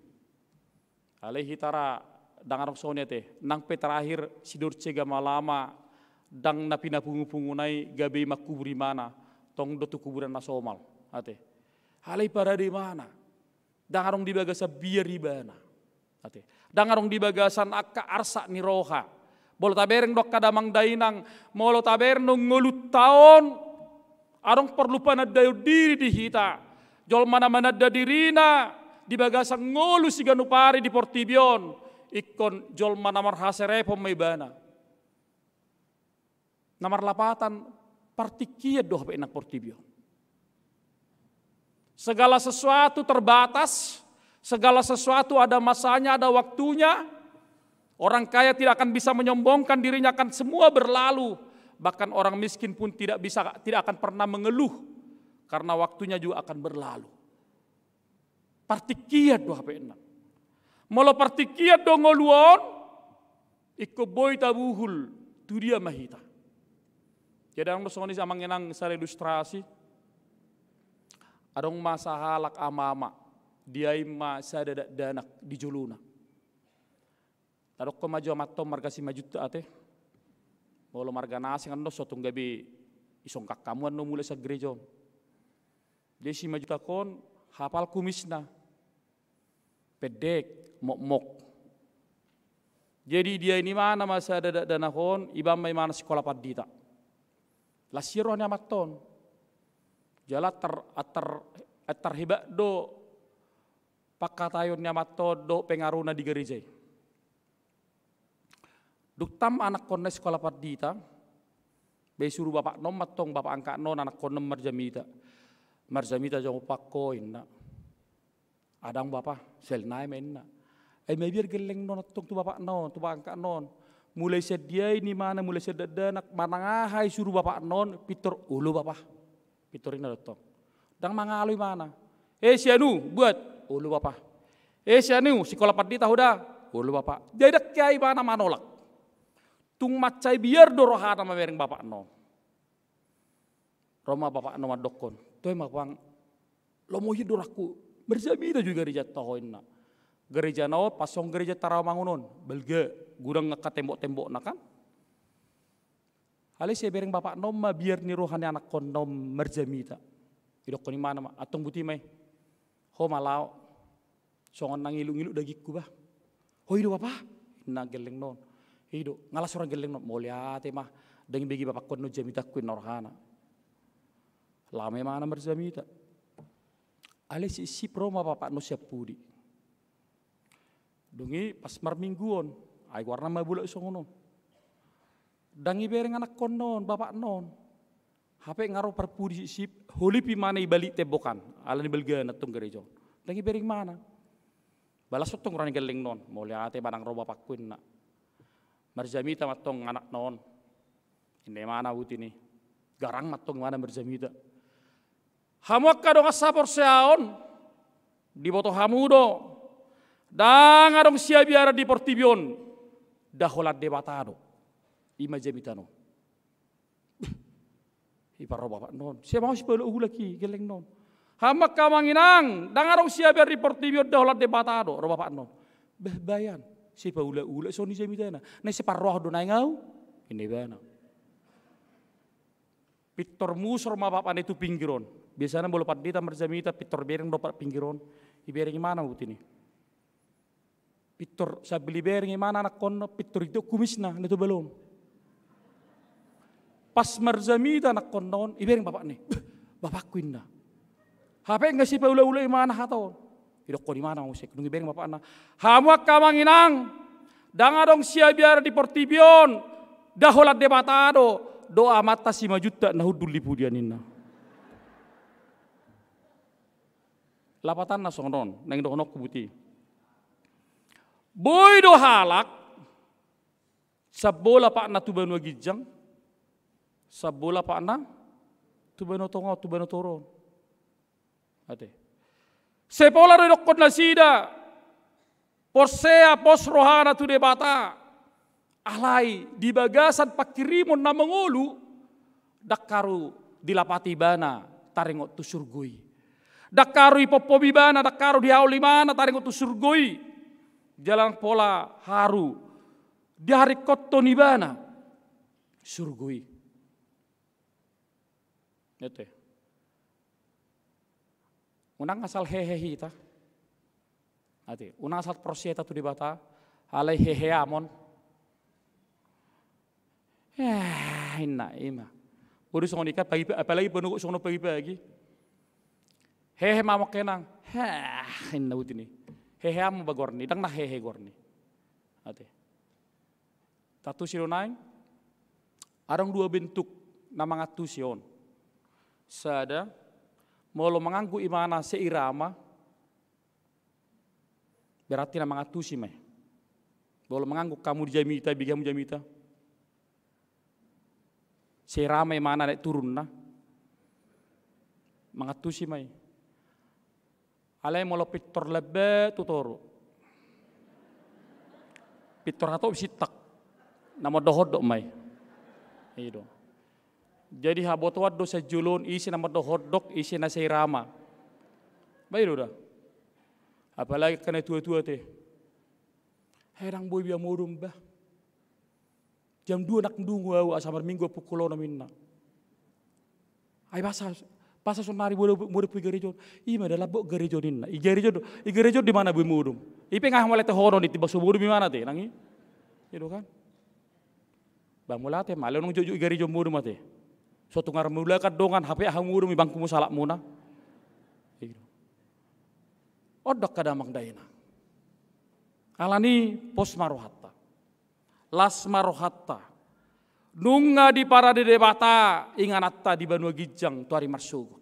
alaihi tara dangarok sonya te nang pe terakhir si Dorce Gamalama dang napina pungu-pungunai gabe makuburi mana tong do tu kuburan nasomal ate halai para di mana? Dangarong di bagasa biar di mana? Dangarong di bagasan akka arsa ni roha. Bolo tabereng dok kadamang dainang. Molo tabereng ngulut taon. Arong perlu panadayo diri di hita. Jol mana-mana da dirina. di bagasa ngolu si ganupari di Portibion ikon jolma namar haserepo may bana. Namar lapatan partikia doh pe enak Portibion. Segala sesuatu terbatas, segala sesuatu ada masanya, ada waktunya. Orang kaya tidak akan bisa menyombongkan dirinya, akan semua berlalu. Bahkan orang miskin pun tidak akan pernah mengeluh karena waktunya juga akan berlalu. Partikia doh pe enak. Molo partikia do ngoluon, iko boy tabuhul, tu dia mahita. Jadi ang soni sa manginang sa ilustrasi, adong masa halak amama, diay masa danak di juluna. Tadok ko maju amatom marga si majut ate, molo marga nasi ngano sotong gabi isong kakamuan no mulai sa gereja. Dia si maju takon hafal kumis na, pedek, mok. Jadi dia ini mana masa danakon, ibang may mana sekolah padita. Lasiro ni amaton. Jala terhibak do pakatayon ni amaton do pengaruh na di gereja. Duktam anak kon na sekolah padita, bay suruh bapak nom matong bapak angkat non anak kon nom marjamita. Marjamita jauh pakoin na. Adang bapak sel naik main na. May biar geleng non atong tu bapak non, tu bapak angkat non. Mulai sedia ini mana, mulai sedanak manangahai suruh bapak non, pitor ulu bapak. Pitor ini datang. Dang mangalui mana? Si anu buat ulu bapak. Si anu sekolah padita huda ulu bapak. Jadi kiai mana manolak. Tung macai biar dorohana mamereng bapak non. Roma bapak non madokon. Tuh emang bang, lo mau hidur aku berzamida juga gereja tahoin na. Gereja nao pasong gereja Tarawangunon, belga gurang ngeka tembok-tembok na kan. Hali saya bereng bapak nom biar ni rohani anak kon nom merjamita. Idok ko ni mana atong buti may. Ho malao. Songon nang ilu-ilu dagikku bah. Ho hidup apa? Na geleng non. Hidup ngalas orang geleng non. Moliate mah dengan bagi bapak kon no jamita kuin norhana. Lame mana merjamita. Ali si proma bapak no siap pudi. Dungi pas marmingguon, ay warna mabula isong non. Dangi bereng anak kon non, bapak non. Hape ngaro perpudi sip, holipi mana ibalik tebokan, ala ni belga natong gereja. Dangi bereng mana? Balas otong rani geleng non, mulai ate barang roba bapak kuin na. Marjamita matong anak non. Ini mana buti ni? Garang matong mana marjamita? Hamuak kadong asapor seaon, di boto hamudo. Dan adong siya biara di Portibion, daholat debatado, ima jamitano. Iparo bapak non, siya mau si pelo lagi geleng non. Hamak kamanginang, dan adong siya biara di Portibion daholat debatado, ro bapak non. Bayan, si paula so ni jamitana, na si parroh do ngau, ini bana. Pitor musor ma bapak itu pinggiron, biasanya bolo padita merjamita pitor bereng do pinggiron, ibereng mana butini. Pitor sa belibereng mana anak kono pitor itu kumis na itu belum. Pas merjamita anak konon ibereng bapak nih, bapak kuin na. Hape nggak sih paula mana haton. Idok ko di mana musik nung ibereng bapak na. Hamuak kamanginang, dangadong siya biara di Portibion, daholat debatado, doa mata si majuta nahudul lipudianin na. Lapatan na songnon, nang donok kubuti. Boy do halak, sabola pak na tubano gijang, sabola pak na tubano tongo, tubano toron. Ate, sepola do dokon na sida, porsea pos rohana tu debata, alai di bagasan pakirimon na mengulu, dakaru dilapati bana, taringot tu surgui, dakaru ipopobi bana, dakaru diauli mana, taringot tu surgui. Jalan pola haru di hari koto nibana surgui. Nete. Unang asal hehehi ta. Ate, unang asal prosieta tu dibata alai hehe amon. Inna ima. Udah songon ikat pagi apalagi penunggu songon pagi-pagi. Hehe mama kenang. Heh, inna utini. Hehe amu bagorni, dang na hehe gorni. Ate. Tatu sironaing. Arang dua bentuk na mga tusion. Sada, molo manganggu imana seirama, berarti na mga tusi may. Molo manganggu kamu jamita, bigamu jamita. Seirama imana na turun na. Mga tusi may. Alay molo pitor lebe tutoro. Pitor ato bisitak. Namo dohodok may. Itu. Jadi habotwad do sa julon isi na dohodok isi na seirama. Baik dah. Apalagi kena tua-tua teh. Herang boy biar murum bah. Jam 2 nak ndungu au asamar minggu pukulo na minna. Ai Pasal sonari boleh pergi gereja. Ima adalah bok gereja ninna. I gereja di mana bu murum? Ipe ngah mulai teh hono di tiba subuh di mana teh nangi? Itu kan? Bang mulate malu nong jojo gereja murum teh. Suatu ngar mula kadongan HP ahang murum i bangku musalak muna. Itu. Odak kadamang daina. Alani pos marohatta. Las marohatta. Nunga di parade debata inganatta di Banua Gijang tuari marsugo.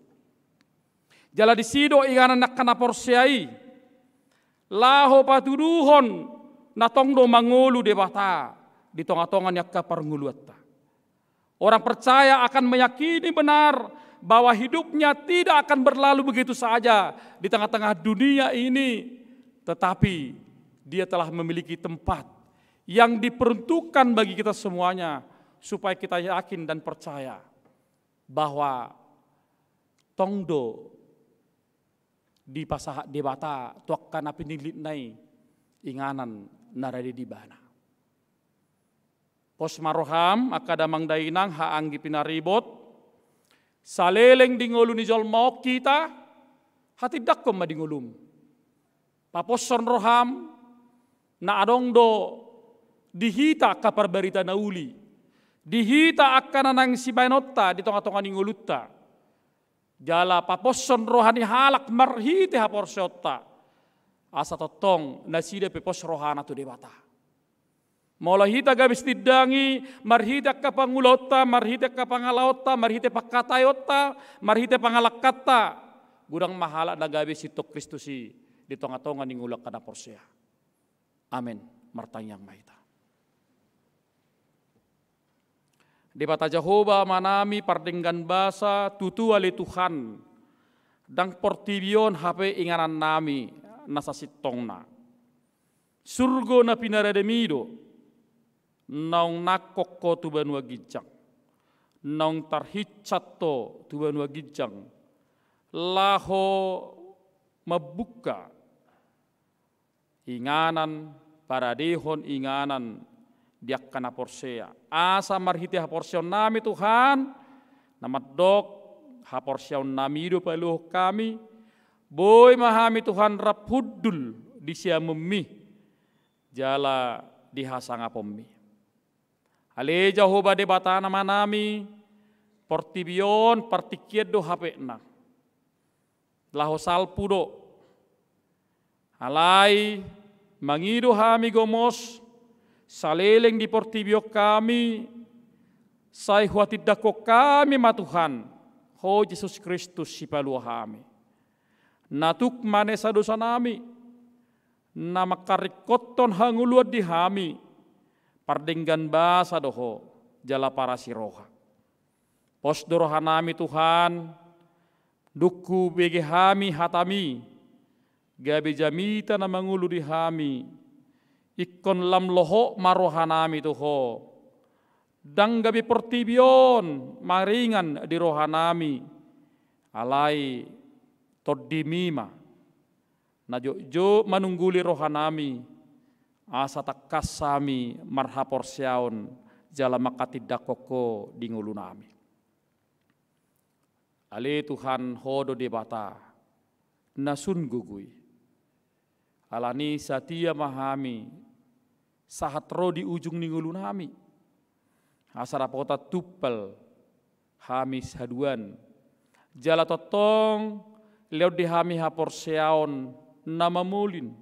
Jala di sido inganan nakana porsiai. Laho patuduhon natongdo mangulu debata di tonga-tongan yakka parnguluatta. Orang percaya akan meyakini benar bahwa hidupnya tidak akan berlalu begitu saja di tengah-tengah dunia ini, tetapi dia telah memiliki tempat yang diperuntukkan bagi kita semuanya. Supaya kita yakin dan percaya bahwa tongdo di pasah debata tuakkan api nilit nai inganan naradi di bana. Pos maroham akadamang dainang haanggi pinaribot saleleng dingolu ni jol mau kita hati dakkom madingolum. Paposon roham na adong do dihita kapar berita nauli. Dihita akan nang si bainota di tongah-tongah ningulutta. Jala paposon rohani halak marhite haporsyota. Asa totong nasida pepos rohana tu debata. Mola hita gabis tidangi marhite kapangulota, marhite kapangalaota, marhite pakatayota, marhite pangalakata. Gudang mahala na gabis itu Kristusi di tongah-tongah ningulak kana porsya. Amin. Martanyang mahita. Di bata Jehovah manami pardenggan basa tutu ali Tuhan dang portibion hape inganan nami nasasitongna surgo na pinarademido naung nakokko tu Banua Gijang naung tarhicatto tu Banua Gijang laho mabuka inganan paradehon inganan diak kana porsea asa marhiti haporsion nami Tuhan namadok haporsion nami do paluh kami boy mahami Tuhan rapudul di sia memmi jala dihasanga pommi ale Jehovah de batana manami portibion partikiet do hapena laho salpudo alai mangido hami gomos saleleng di portibio kami, sai huatidako kami matuhan, ho Yesus Kristus si paluahami. Natuk manesa dosa nami, na makarikoton hanguluad di hami, pardenggan basa doho, jala para siroha. Pos dorohanami Tuhan, duku bege hami hatami, gabe jamita na mangulu di hami, ikon lam loho marohanami tuho. Dang gabi portibion maringan di rohanami. Alai todimima. Najo manungguli rohanami. Asa takasami marhaporsiaon jala makatidakoko di ngulunami. Ale Tuhan hodo debata. Nasun gugui. Alani satia mahami. Sahatro di ujung ningulu nami. Asara pota tupel. Hamis haduan. Jala totong. leo dihami haporseaon nama mulin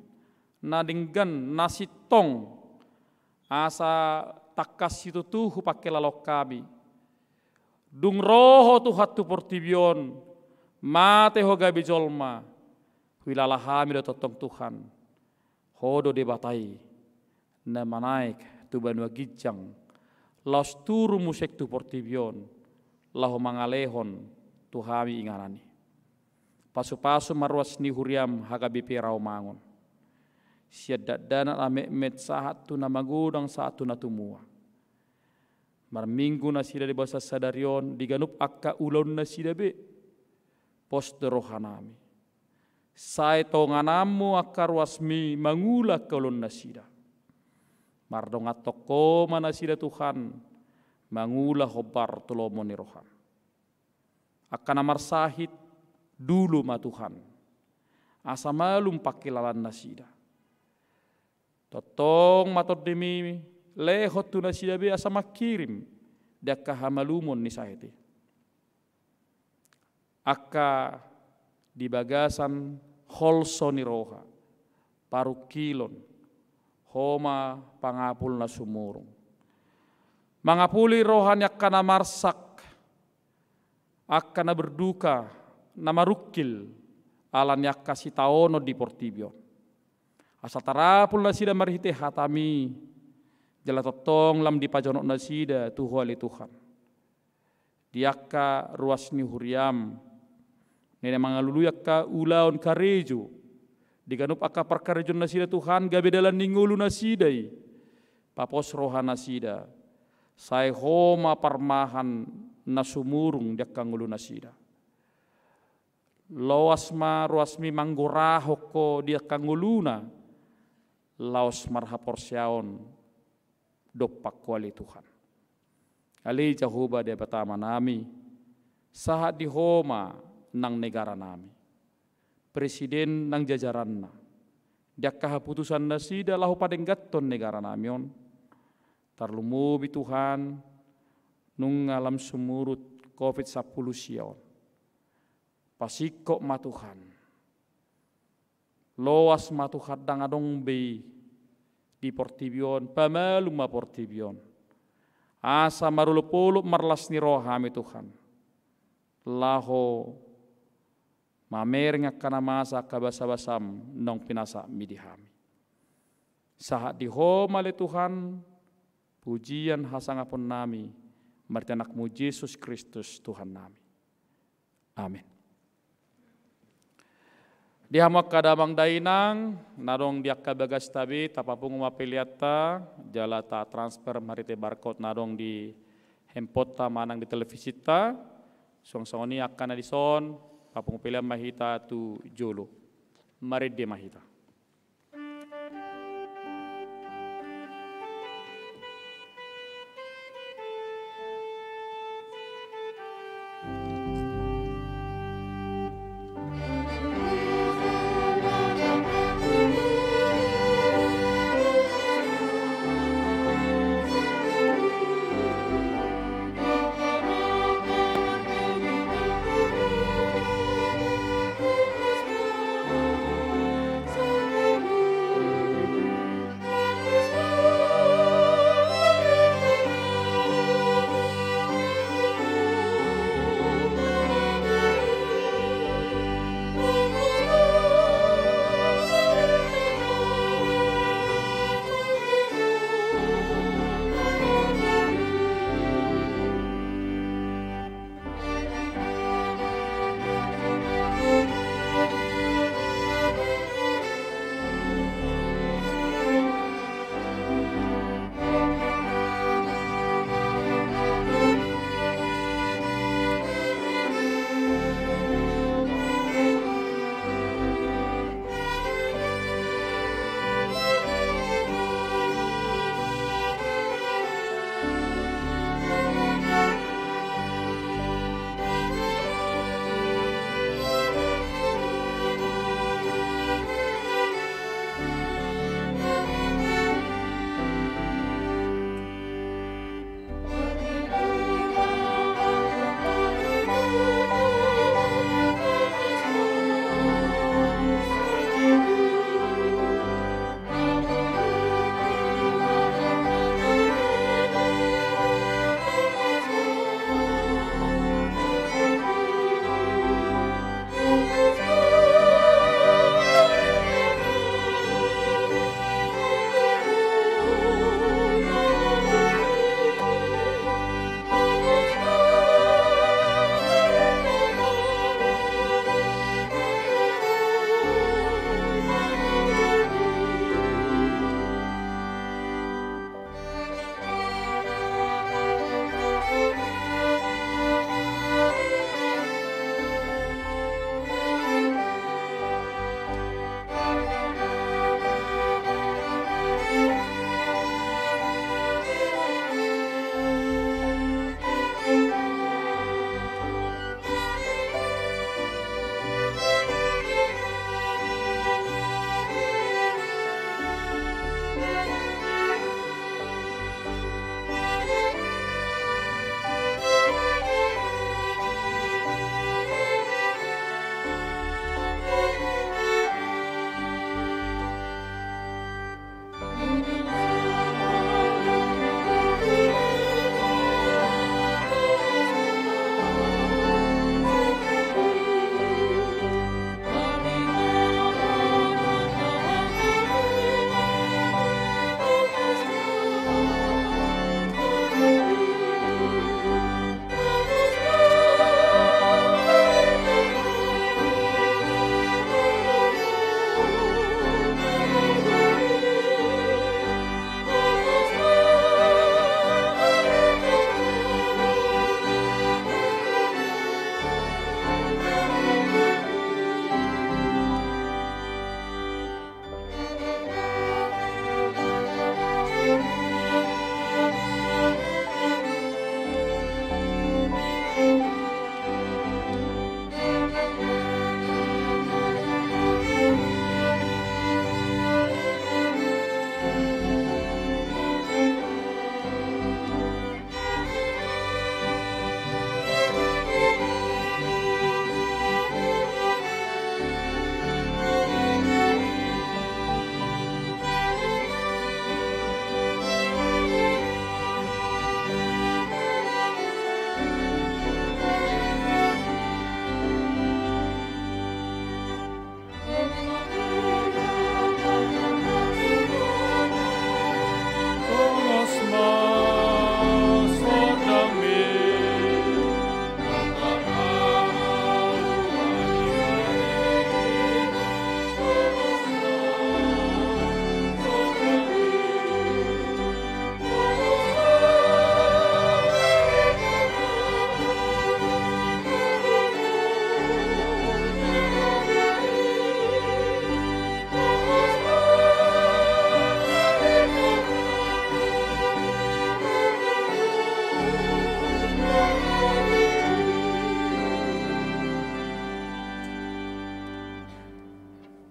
na dinggan nasitong asa takas itu tuhu pakai lalok kami dung roho tuhat tu portibion mate ho gabi jolma wilala hami do totong Tuhan hodo debatai na manaik tu banua gijang laos turu musek tu portibion lahu mangalehon tu hami inganani pasu-pasu marwas ni huriam hagabi pirau mangon siadat dana ame met sahat tu na magudang saat tu na tumua marminggu na sida di basa sadarion diganup akka ulon na sida be pos de rohanami sai tonganamu akka ruasmi mangula kolon na sida mardong atoko mana sida Tuhan mangula hobar tulomo ni rohan akan amar sahid dulu ma Tuhan asa malum pakilalan nasida totong matod demi lehot tu nasida be asa makirim dakka hamalumon ni sahiti akka di bagasan holso ni roha parukilon homa pangapul na sumurong mangapuli rohan yakana marsak akkana berduka nama rukil alan yakka sitaono di portibio asal tarapul nasida marhite hatami jala totong lam di pajonok nasida tuhuali Tuhan diakka ruasni huriam nene mangalulu yakka ulaon karejo diganup akka perkarejon nasida Tuhan gabe dalan ningulu nasidai papos rohan nasida sai homa parmahan nasumurung diakka ngulu nasida lawasma ruasmi manggorahok ko dia kanguluna laos marhaporsiaon dopak kuali Tuhan ali jahuba dia pertama nami sahat di homa nang negara nami presiden nang jajaranna dia kahaputusan nasida lahu padeng gatton negara nami on tarlumubi Tuhan nung alam sumurut COVID-10 siaon pasikok matuhan loas matuhan dangadong be di portibion pamalum ma portibion asa marulupuluk marlas ni rohami Tuhan laho mamering akana masa kabasa-basam nong pinasa midihami sahat di homa le Tuhan pujian hasangapun nami martanakmu Yesus Kristus Tuhan nami amin. Dihamak kadamang dainang narong diakka bagas tabi tapapung mapiliata jala ta transfer marite barcode narong di handphone ta manang di televisi ta song-songoni akan di son papung pilihan mahita tu jolo marid de mahita. So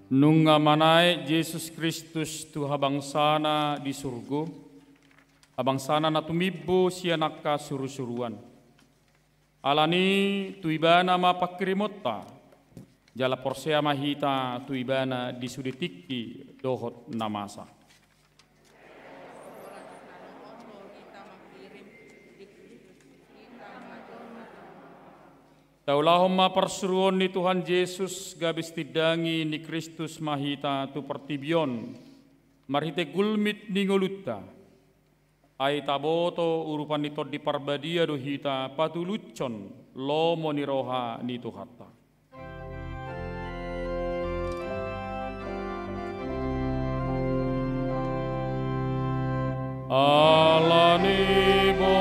Nunga manai Yesus Kristus Tuha bangsana di surga, abangsana na tumibo siya nakka suru-suruan. Alani tuibana mapakrimota, jala porsea mahita tuibana di suditikki dohot namasa. Taulahom ma perseruan ni Tuhan Yesus gabis tidangi ni Kristus mahita tu pertibion marhite gulmit ni ngolutta ai taboto urupan ni tod di parbadia dohita patulucon lomo ni roha ni Tuhatta. Alani bo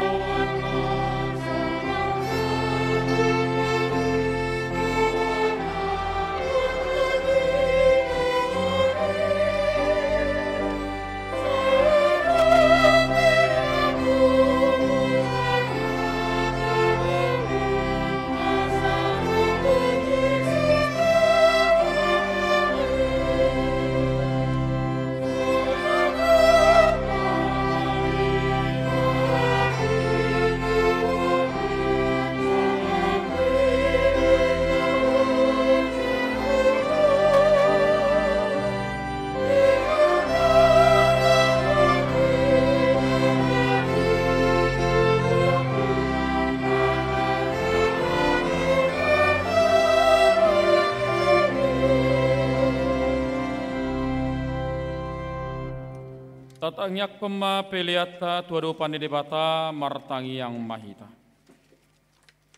tatangyak pema peliata tuadopan di debata martangi yang mahita.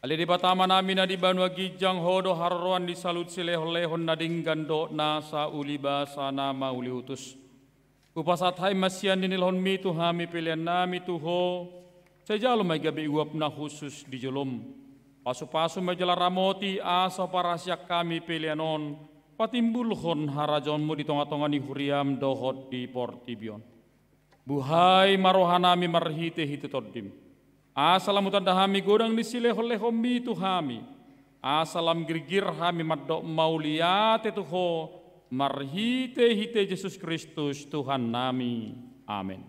Ali debata manamina di Banua Gijang hodo harroan di salut silehon nading gando nasa uliba sana mauli utus. Upasat hai masian dinilhon mi tuhami pilihan nami tuho sejalo may gabi uap na khusus di jolom. Pasu-pasu may jala ramoti asa parasyak kami pilihanon patimbulhon harajonmu di tonga-tonga ni huriam dohot di portibion. Buhay marohanami marhite hite tordim. Asalamutan dahami godang ni silehol-lehom mi tuhami. Asalam girgir hami madok mauliate tuho marhite hite Yesus Kristus Tuhan nami. Amin.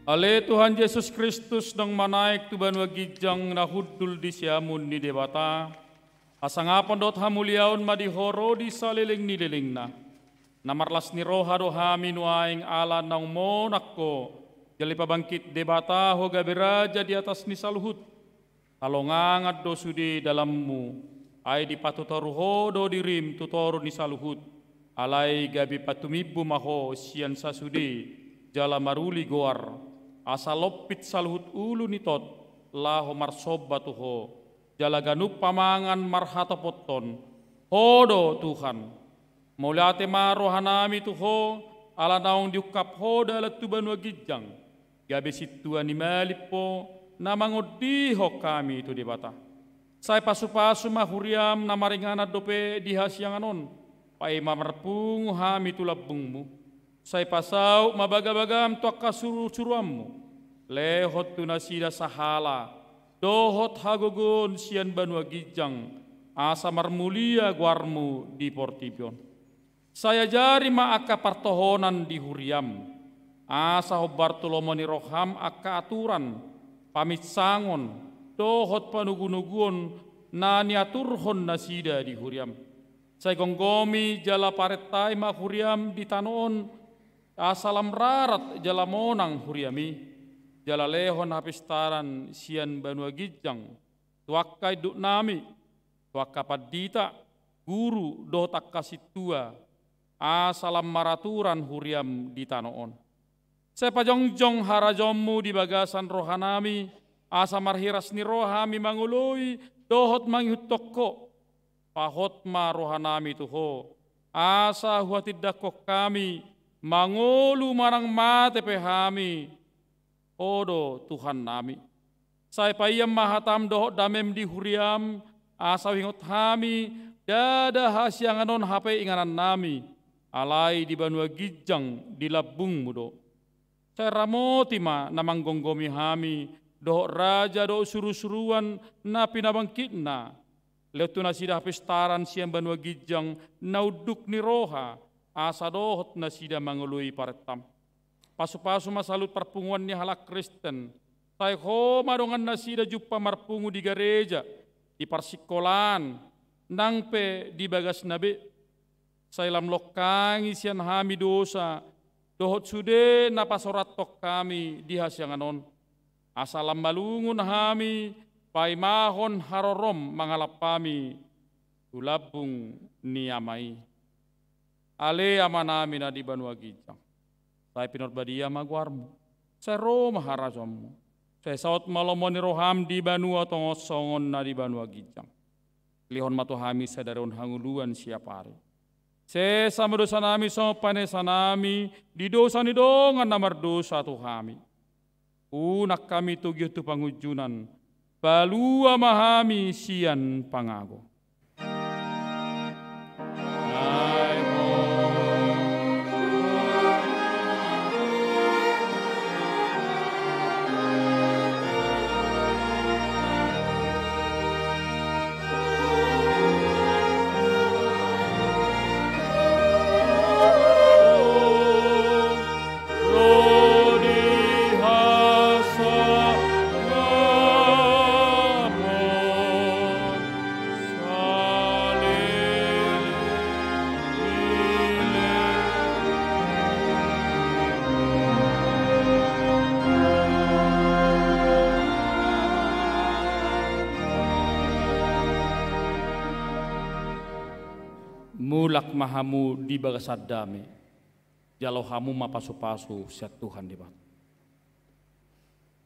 Ale Tuhan Yesus Kristus nang manaik tu Banua Gijang na hudul di siamun ni debata. Asangapan dot hamuliaon madihoro di saliling ni lilingna. Namarlas ni roha dohami nuaing ala nang monakko. Jali pabangkit debata hoga beraja di atas ni saluhut. Alongangat do sudi dalammu. Ay di patutoru hodo dirim tutoru ni saluhut. Alai gabi patumibu maho sian sasudi. Jala maruli goar. Asalopit saluhut ulu nitot laho marsoba tuho jala ganup pamangan marhata poton hodo Tuhan maulate marohanami tuho ala naong diukap hoda alat tu Banua Gijang gabe situa ni malipo namangodiho kami itu debata say pasu-pasu mahuriam namaringana dope dihasyanganon pai mamarpung hami tulabungmu say pasau mabaga-bagam tuak kasuru-suruammu lehot tu nasida sahala dohot hagogon sian Banua Gijang asa marmulia guarmu di portibion saya jari ma aka partohonan di huriam asa hobartulomo ni roham aka aturan pamit sangon dohot panugunugun na niaturhon nasida di huriam saya gonggomi jala paretai ma huriam di tanon asalam rarat jala monang huriami jala lehon hapistaran sian Banua Gijang tuakai duk nami tuaka padita guru do tak kasih tua asalam maraturan huriam di tanoon. Sepajongjong harajommu di bagasan rohanami, asa marhiras ni rohami mangului, dohot manghut toko, pahot ma rohanami tuho, asa huatid dakok kami, mangolu marang mate pehami, odo Tuhan nami. Saya payam mahatam dohot damem di huriam, asa wingot hami, dada hasyanganon hape inganan nami, alai di Banua Gijang di labung mudo. Saya ramoti ma namang gonggomi hami, dohot raja dohot suru-suruan na pinabangkitna. Letu nasida pestaran siang Banua Gijang nauduk ni roha, asa dohot nasida mangului paretam. Pasu-pasu masalut perpunguan ni halak Kristen. Saya homa dongan nasida jumpa marpungu di gereja, di parsikolan, nangpe di bagas nabe. Saya lam lokangi sian hami dosa, dohot sude napasorat tok kami di hasyanganon. Asalam balungun hami, paimahon harorom mangalap kami, tulabung niamai. Ale amanami na di Banua Gijang. Saya pinor badia magwarmu, saya roma harasomu. Saya saut malomoni roham di Banua tongosongon na di Banua Gijang. Lihon matuhami sadaron hanguluan siapa hari. Se sama dosa nami sama panesa nami, di dosa ni dongan namar dosa tuhami. Unak kami tugiu tu pangujunan, balua mahami sian pangago. Mulak mahamu di bagasad dami, jalau hamu mapasu-pasu siat Tuhan debat.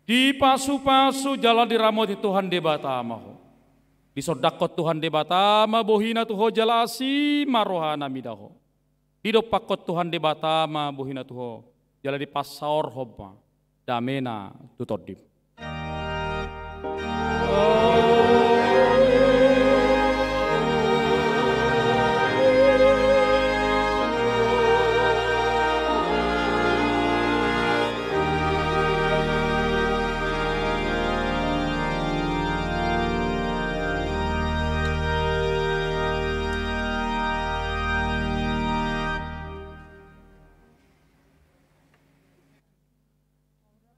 Di pasu-pasu jala diramoti Tuhan debata amaho. Di sodakot Tuhan debata ma bohina tuho jalasi marohana midaho. Di dopakot Tuhan debata ma bohina tuho jala di pasaor hobma damena tutodip.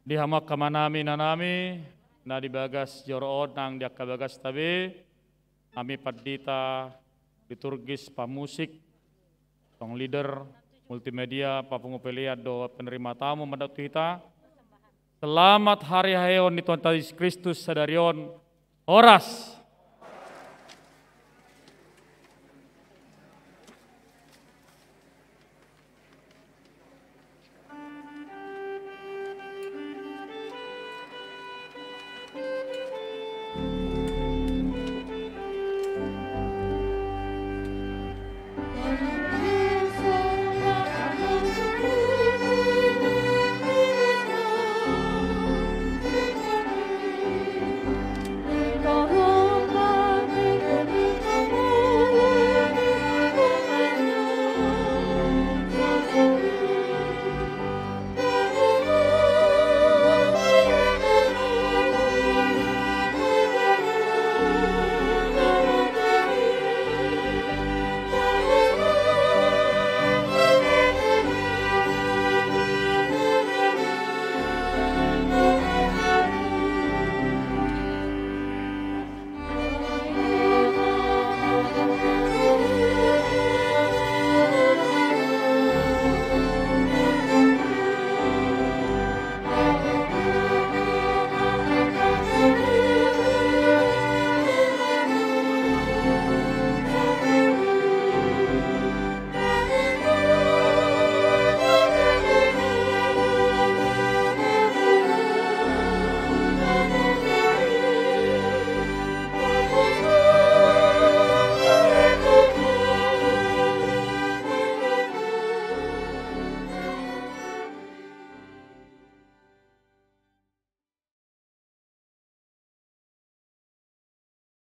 Di hamak kamanami nanami, na di bagas jorood nang di bagas tabi, kami padita liturgis pamusik, tong leader multimedia papungupelia do penerima tamu madatu kita. Selamat hari hayon ni Tuhan Yesus Kristus sadarion, oras